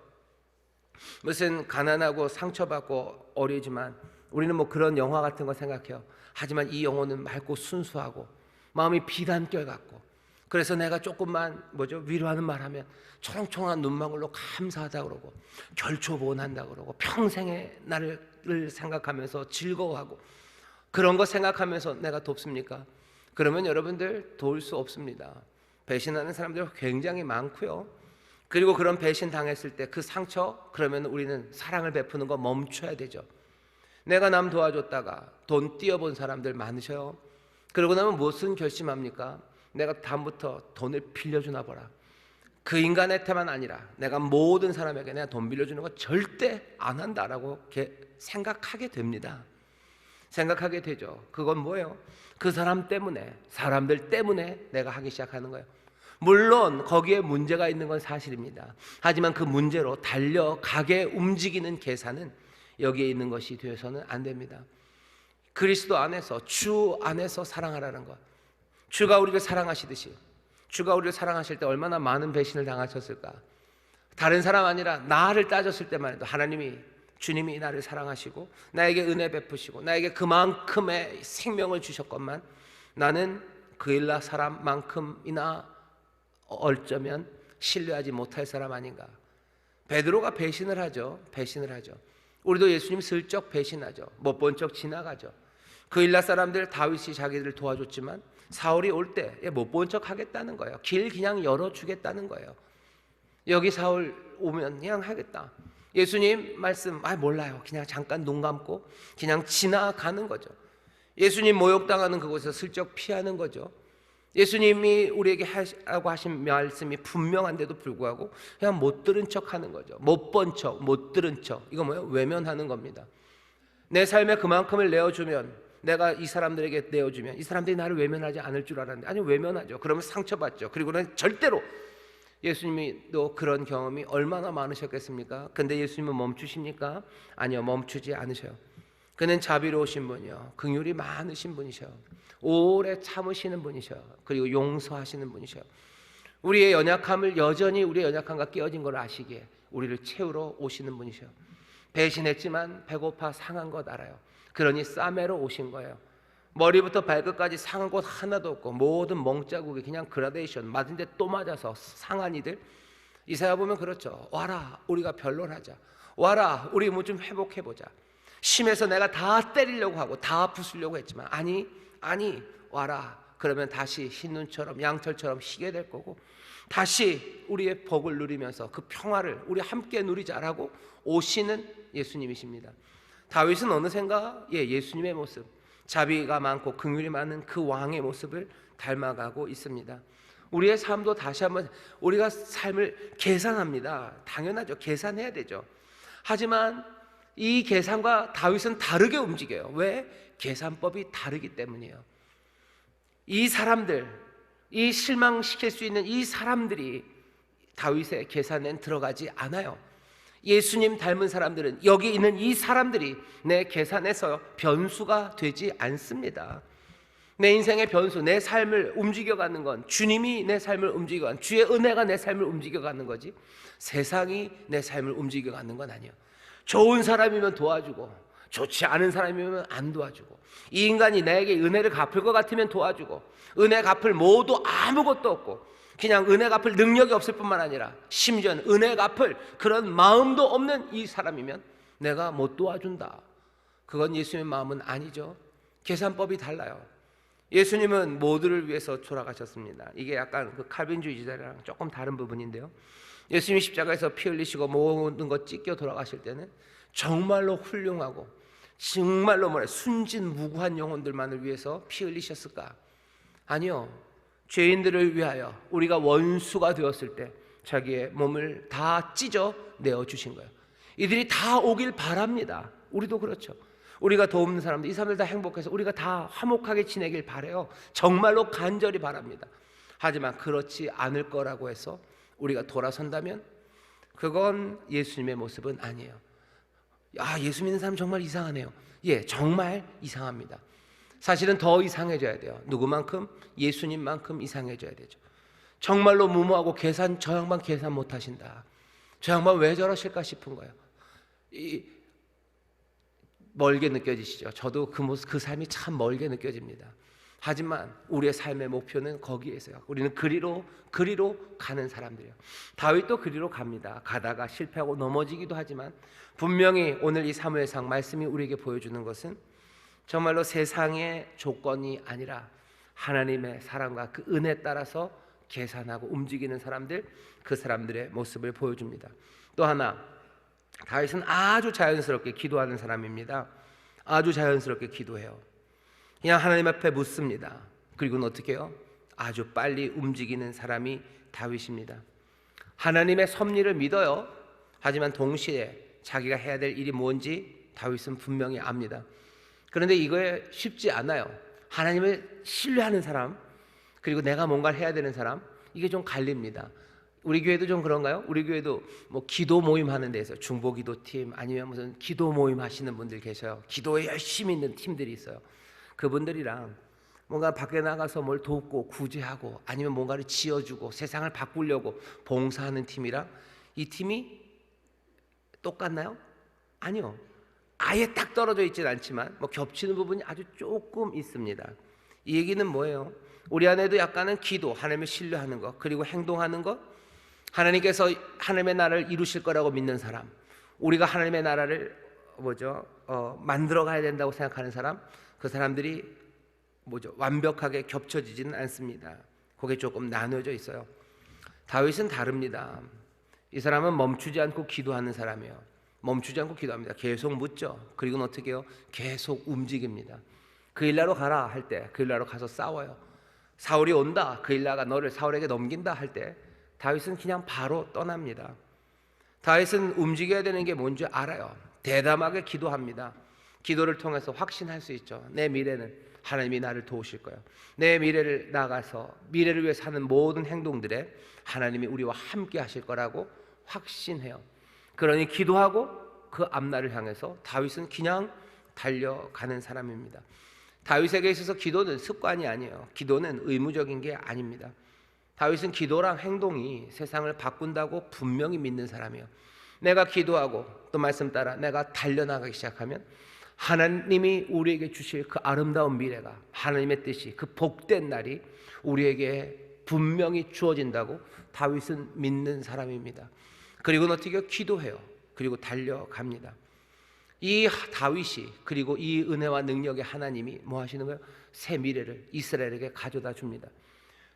무슨 가난하고 상처받고 어리지만 우리는 그런 영화 같은 거 생각해요. 하지만 이 영혼은 맑고 순수하고 마음이 비단결 같고 그래서 내가 조금만 위로하는 말 하면 초롱초롱한 눈망울로 감사하다 그러고 결초보온한다 그러고 평생의 나를 생각하면서 즐거워하고 그런 거 생각하면서 내가 돕습니까? 그러면 여러분들 도울 수 없습니다. 배신하는 사람들 굉장히 많고요. 그리고 그런 배신 당했을 때 그 상처, 그러면 우리는 사랑을 베푸는 거 멈춰야 되죠. 내가 남 도와줬다가 돈 띄어본 사람들 많으셔요. 그러고 나면 무슨 결심합니까? 내가 다음부터 돈을 빌려주나 보라. 그 인간한테만 아니라 내가 모든 사람에게 내가 돈 빌려주는 거 절대 안 한다라고 생각하게 됩니다. 생각하게 되죠. 그건 뭐예요? 그 사람 때문에, 사람들 때문에 내가 하기 시작하는 거예요. 물론 거기에 문제가 있는 건 사실입니다. 하지만 그 문제로 달려가게 움직이는 계산은 여기에 있는 것이 되어서는 안 됩니다. 그리스도 안에서, 주 안에서 사랑하라는 것. 주가 우리를 사랑하시듯이, 주가 우리를 사랑하실 때 얼마나 많은 배신을 당하셨을까. 다른 사람 아니라 나를 따졌을 때만 해도 하나님이, 주님이 나를 사랑하시고 나에게 은혜 베푸시고 나에게 그만큼의 생명을 주셨건만 나는 그 일라 사람만큼이나 어쩌면 신뢰하지 못할 사람 아닌가. 베드로가 배신을 하죠. 배신을 하죠. 우리도 예수님 슬쩍 배신하죠. 못 본 척 지나가죠. 그 일라 사람들, 다윗이 자기들을 도와줬지만 사울이 올 때 못 본 척 하겠다는 거예요. 길 그냥 열어주겠다는 거예요. 여기 사울 오면 그냥 하겠다. 예수님 말씀 몰라요. 그냥 잠깐 눈 감고 그냥 지나가는 거죠. 예수님 모욕당하는 그곳에서 슬쩍 피하는 거죠. 예수님이 우리에게 하라고 하신 말씀이 분명한데도 불구하고 그냥 못 들은 척 하는 거죠. 못 본 척, 못 들은 척. 이거 뭐예요? 외면하는 겁니다. 내 삶에 그만큼을 내어주면, 내가 이 사람들에게 내어주면 이 사람들이 나를 외면하지 않을 줄 알았는데 아니, 외면하죠. 그러면 상처받죠. 그리고는 절대로, 예수님이 또 그런 경험이 얼마나 많으셨겠습니까? 근데 예수님은 멈추십니까? 아니요, 멈추지 않으셔요. 그는 자비로우신 분이요, 긍휼이 많으신 분이셔요, 오래 참으시는 분이셔요, 그리고 용서하시는 분이셔요. 우리의 연약함을, 여전히 우리의 연약함과 끼어진 걸 아시기에 우리를 채우러 오시는 분이셔요. 배신했지만 배고파 상한 것 알아요. 그러니 싸매러 오신 거예요. 머리부터 발끝까지 상한 곳 하나도 없고 모든 멍자국이 그냥 그라데이션, 맞은 데 또 맞아서 상한 이들. 이사야 보면 그렇죠. 와라, 우리가 변론하자. 와라, 우리 뭐 좀 회복해보자. 심해서 내가 다 때리려고 하고 다 부수려고 했지만 아니 와라. 그러면 다시 흰눈처럼 양털처럼 희게 될 거고 다시 우리의 복을 누리면서 그 평화를 우리 함께 누리자라고 오시는 예수님이십니다. 다윗은 어느샌가 예수님의 모습, 자비가 많고 긍휼이 많은 그 왕의 모습을 닮아가고 있습니다. 우리의 삶도 다시 한번 우리가 삶을 계산합니다. 당연하죠. 계산해야 되죠. 하지만 이 계산과 다윗은 다르게 움직여요. 왜? 계산법이 다르기 때문이에요. 이 사람들, 이 실망시킬 수 있는 이 사람들이 다윗의 계산엔 들어가지 않아요. 예수님 닮은 사람들은, 여기 있는 이 사람들이 내 계산에서 변수가 되지 않습니다. 내 인생의 변수, 내 삶을 움직여가는 건 주님이 내 삶을 움직여가는, 주의 은혜가 내 삶을 움직여가는 거지 세상이 내 삶을 움직여가는 건 아니에요. 좋은 사람이면 도와주고 좋지 않은 사람이면 안 도와주고, 이 인간이 나에게 은혜를 갚을 것 같으면 도와주고, 은혜 갚을 모두 아무것도 없고 그냥 은혜 갚을 능력이 없을 뿐만 아니라 심지어는 은혜 갚을 그런 마음도 없는 이 사람이면 내가 못 도와준다. 그건 예수님의 마음은 아니죠. 계산법이 달라요. 예수님은 모두를 위해서 돌아가셨습니다. 이게 약간 그 칼빈주의자랑 조금 다른 부분인데요, 예수님이 십자가에서 피 흘리시고 모든 것 찢겨 돌아가실 때는 정말로 훌륭하고 정말로 순진무구한 영혼들만을 위해서 피 흘리셨을까? 아니요. 죄인들을 위하여, 우리가 원수가 되었을 때 자기의 몸을 다 찢어 내어주신 거예요. 이들이 다 오길 바랍니다. 우리도 그렇죠. 우리가 도움는 사람들, 이 사람들 다 행복해서 우리가 다 화목하게 지내길 바라요. 정말로 간절히 바랍니다. 하지만 그렇지 않을 거라고 해서 우리가 돌아선다면 그건 예수님의 모습은 아니에요. 예수 믿는 사람 정말 이상하네요. 정말 이상합니다. 사실은 더 이상해져야 돼요. 누구만큼? 예수님만큼 이상해져야 되죠. 정말로 무모하고 저 양반 계산 못하신다, 저 양반 왜 저러실까 싶은 거예요. 멀게 느껴지시죠? 저도 그 삶이 참 멀게 느껴집니다. 하지만 우리의 삶의 목표는 거기에서요. 우리는 그리로 가는 사람들이에요. 다윗도 그리로 갑니다. 가다가 실패하고 넘어지기도 하지만 분명히 오늘 이 사무엘상 말씀이 우리에게 보여주는 것은 정말로 세상의 조건이 아니라 하나님의 사랑과 그 은혜에 따라서 계산하고 움직이는 사람들, 그 사람들의 모습을 보여줍니다. 또 하나, 다윗은 아주 자연스럽게 기도하는 사람입니다. 아주 자연스럽게 기도해요. 그냥 하나님 앞에 묻습니다. 그리고는 어떻게 해요? 아주 빨리 움직이는 사람이 다윗입니다. 하나님의 섭리를 믿어요. 하지만 동시에 자기가 해야 될 일이 뭔지 다윗은 분명히 압니다. 그런데 이거에 쉽지 않아요. 하나님을 신뢰하는 사람, 그리고 내가 뭔가를 해야 되는 사람, 이게 좀 갈립니다. 우리 교회도 좀 그런가요? 우리 교회도 뭐 기도 모임 하는 데서 중보기도팀 아니면 무슨 기도 모임 하시는 분들 계셔요. 기도에 열심히 있는 팀들이 있어요. 그분들이랑 뭔가 밖에 나가서 뭘 돕고 구제하고 아니면 뭔가를 지어주고 세상을 바꾸려고 봉사하는 팀이랑 이 팀이 똑같나요? 아니요. 아예 딱 떨어져 있진 않지만 뭐 겹치는 부분이 아주 조금 있습니다. 이 얘기는 뭐예요? 우리 안에도 약간은 기도, 하나님을 신뢰하는 것, 그리고 행동하는 것, 하나님께서 하나님의 나라를 이루실 거라고 믿는 사람, 우리가 하나님의 나라를 만들어 가야 된다고 생각하는 사람, 그 사람들이 완벽하게 겹쳐지지는 않습니다. 그게 조금 나눠져 있어요. 다윗은 다릅니다. 이 사람은 멈추지 않고 기도하는 사람이에요. 멈추지 않고 기도합니다. 계속 묻죠. 그리고는 어떻게 해요? 계속 움직입니다. 그 일나로 가라 할 때 그 일나로 가서 싸워요. 사울이 온다, 그 일나가 너를 사울에게 넘긴다 할 때 다윗은 그냥 바로 떠납니다. 다윗은 움직여야 되는 게 뭔지 알아요. 대담하게 기도합니다. 기도를 통해서 확신할 수 있죠. 내 미래는 하나님이 나를 도우실 거예요. 내 미래를 나가서 미래를 위해 사는 모든 행동들에 하나님이 우리와 함께 하실 거라고 확신해요. 그러니 기도하고 그 앞날을 향해서 다윗은 그냥 달려가는 사람입니다. 다윗에게 있어서 기도는 습관이 아니에요. 기도는 의무적인 게 아닙니다. 다윗은 기도랑 행동이 세상을 바꾼다고 분명히 믿는 사람이에요. 내가 기도하고 또 말씀 따라 내가 달려나가기 시작하면 하나님이 우리에게 주실 그 아름다운 미래가, 하나님의 뜻이, 그 복된 날이 우리에게 분명히 주어진다고 다윗은 믿는 사람입니다. 그리고는 어떻게 기도해요. 그리고 달려갑니다. 이 다윗이, 그리고 이 은혜와 능력의 하나님이 뭐 하시는 거예요? 새 미래를 이스라엘에게 가져다 줍니다.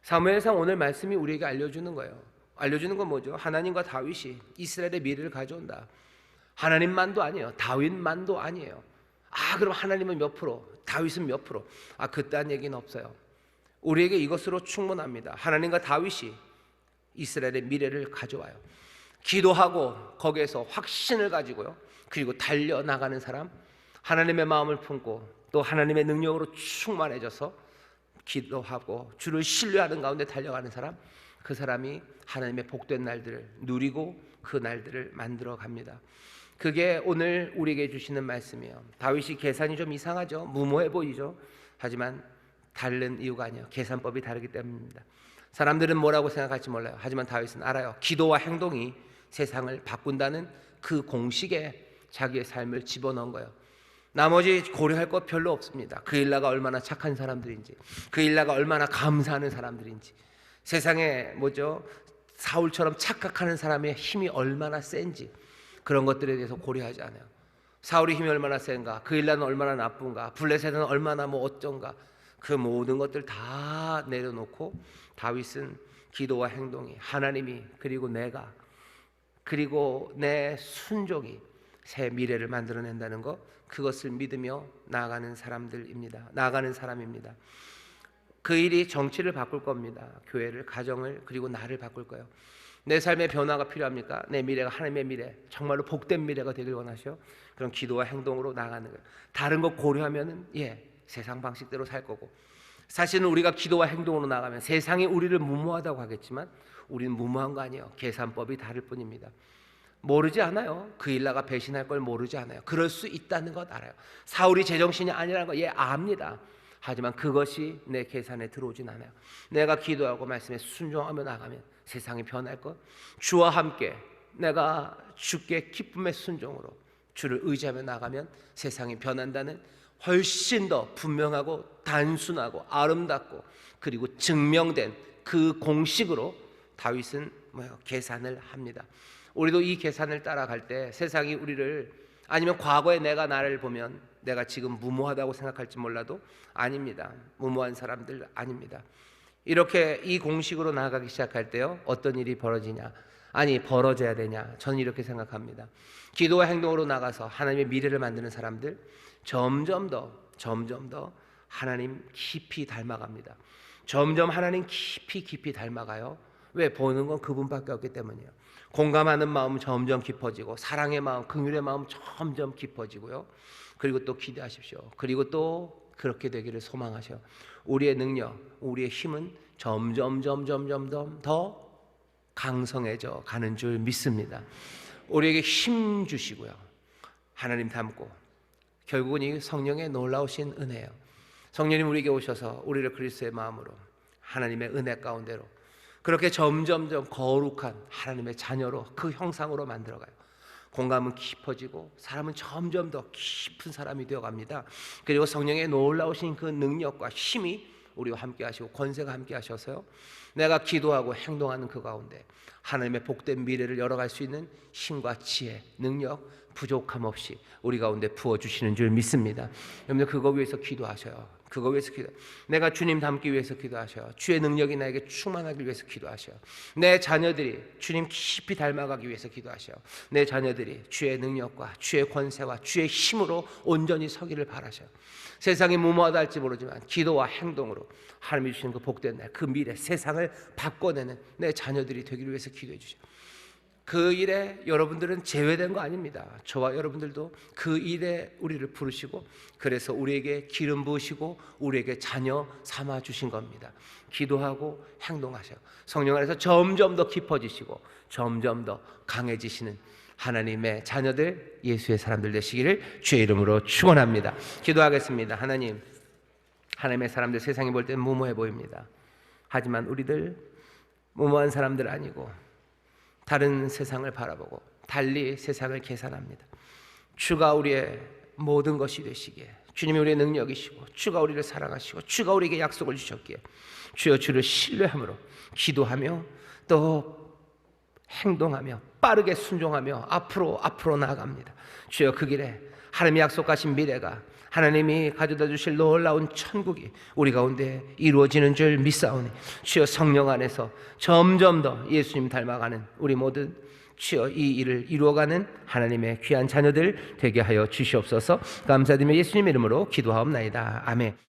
사무엘상 오늘 말씀이 우리에게 알려주는 거예요. 알려주는 건 뭐죠? 하나님과 다윗이 이스라엘의 미래를 가져온다. 하나님만도 아니에요. 다윗만도 아니에요. 그럼 하나님은 몇 프로, 다윗은 몇 프로? 그딴 얘기는 없어요. 우리에게 이것으로 충분합니다. 하나님과 다윗이 이스라엘의 미래를 가져와요. 기도하고 거기에서 확신을 가지고요. 그리고 달려나가는 사람, 하나님의 마음을 품고 또 하나님의 능력으로 충만해져서 기도하고 주를 신뢰하는 가운데 달려가는 사람, 그 사람이 하나님의 복된 날들을 누리고 그 날들을 만들어 갑니다. 그게 오늘 우리에게 주시는 말씀이에요. 다윗이 계산이 좀 이상하죠. 무모해 보이죠. 하지만 다른 이유가 아니에요. 계산법이 다르기 때문입니다. 사람들은 뭐라고 생각할지 몰라요. 하지만 다윗은 알아요. 기도와 행동이 세상을 바꾼다는 그 공식에 자기의 삶을 집어넣은 거예요. 나머지 고려할 것 별로 없습니다. 그 일나가 얼마나 착한 사람들인지, 그 일나가 얼마나 감사하는 사람들인지, 세상에 사울처럼 착각하는 사람의 힘이 얼마나 센지, 그런 것들에 대해서 고려하지 않아요. 사울의 힘이 얼마나 센가, 그 일나는 얼마나 나쁜가, 블레셋은 얼마나 어쩐가, 그 모든 것들 다 내려놓고 다윗은 기도와 행동이, 하나님이, 그리고 내가, 그리고 내 순종이 새 미래를 만들어낸다는 것, 그것을 믿으며 나아가는 사람입니다. 그 일이 정치를 바꿀 겁니다. 교회를, 가정을, 그리고 나를 바꿀 거예요. 내 삶의 변화가 필요합니까? 내 미래가 하나님의 미래, 정말로 복된 미래가 되길 원하셔? 그럼 기도와 행동으로 나가는 거예요. 다른 거 고려하면은 세상 방식대로 살 거고, 사실은 우리가 기도와 행동으로 나가면 세상이 우리를 무모하다고 하겠지만 우리는 무모한 거 아니에요. 계산법이 다를 뿐입니다. 모르지 않아요. 그 일나가 배신할 걸 모르지 않아요. 그럴 수 있다는 것 알아요. 사울이 제정신이 아니라는 거 압니다. 하지만 그것이 내 계산에 들어오진 않아요. 내가 기도하고 말씀에 순종하며 나가면 세상이 변할 것, 주와 함께 내가 주께 기쁨의 순종으로 주를 의지하며 나가면 세상이 변한다는 훨씬 더 분명하고 단순하고 아름답고 그리고 증명된 그 공식으로 다윗은 계산을 합니다. 우리도 이 계산을 따라갈 때 세상이 우리를, 아니면 과거에 내가 나를 보면 내가 지금 무모하다고 생각할지 몰라도 아닙니다. 무모한 사람들 아닙니다. 이렇게 이 공식으로 나아가기 시작할 때요, 어떤 일이 벌어지냐? 벌어져야 되냐? 저는 이렇게 생각합니다. 기도와 행동으로 나가서 하나님의 미래를 만드는 사람들 점점 더 하나님 깊이 닮아갑니다. 점점 하나님 깊이 닮아가요. 왜? 보는 건 그분밖에 없기 때문이에요. 공감하는 마음 점점 깊어지고, 사랑의 마음, 긍휼의 마음 점점 깊어지고요. 그리고 또 기대하십시오. 그리고 또 그렇게 되기를 소망하셔. 우리의 능력, 우리의 힘은 점점 더 강성해져 가는 줄 믿습니다. 우리에게 힘 주시고요. 하나님 닮고 결국은 이 성령의 놀라우신 은혜예요. 성령님 우리에게 오셔서 우리를 그리스도의 마음으로 하나님의 은혜 가운데로 그렇게 점점 거룩한 하나님의 자녀로 그 형상으로 만들어가요. 공감은 깊어지고 사람은 점점 더 깊은 사람이 되어갑니다. 그리고 성령의 놀라우신 그 능력과 힘이 우리와 함께 하시고 권세가 함께 하셔서요, 내가 기도하고 행동하는 그 가운데 하나님의 복된 미래를 열어갈 수 있는 힘과 지혜, 능력, 부족함 없이 우리 가운데 부어주시는 줄 믿습니다. 여러분들 그거 위해서 기도하셔요. 그거 위해서 내가 주님 닮기 위해서 기도하셔요. 주의 능력이 나에게 충만하기 위해서 기도하셔요. 내 자녀들이 주님 깊이 닮아가기 위해서 기도하셔요. 내 자녀들이 주의 능력과 주의 권세와 주의 힘으로 온전히 서기를 바라셔요. 세상이 무모하다 할지 모르지만 기도와 행동으로 하나님이 주시는 그 복된 날, 그 미래, 세상을 바꿔내는 내 자녀들이 되기를 위해서 기도해 주셔요. 그 일에 여러분들은 제외된 거 아닙니다. 저와 여러분들도 그 일에 우리를 부르시고 그래서 우리에게 기름 부으시고 우리에게 자녀 삼아 주신 겁니다. 기도하고 행동하셔요. 성령 안에서 점점 더 깊어지시고 점점 더 강해지시는 하나님의 자녀들, 예수의 사람들 되시기를 주의 이름으로 축원합니다. 기도하겠습니다. 하나님, 하나님의 사람들 세상이 볼 때 무모해 보입니다. 하지만 우리들 무모한 사람들 아니고 다른 세상을 바라보고 달리 세상을 계산합니다. 주가 우리의 모든 것이 되시기에, 주님이 우리의 능력이시고 주가 우리를 사랑하시고 주가 우리에게 약속을 주셨기에 주여 주를 신뢰함으로 기도하며 또 행동하며 빠르게 순종하며 앞으로 나아갑니다. 주여 그 길에 하나님이 약속하신 미래가, 하나님이 가져다 주실 놀라운 천국이 우리 가운데 이루어지는 줄 믿사오니 주여 성령 안에서 점점 더 예수님 닮아가는 우리 모든 주여 이 일을 이루어가는 하나님의 귀한 자녀들 되게 하여 주시옵소서. 감사드리며 예수님 이름으로 기도하옵나이다. 아멘.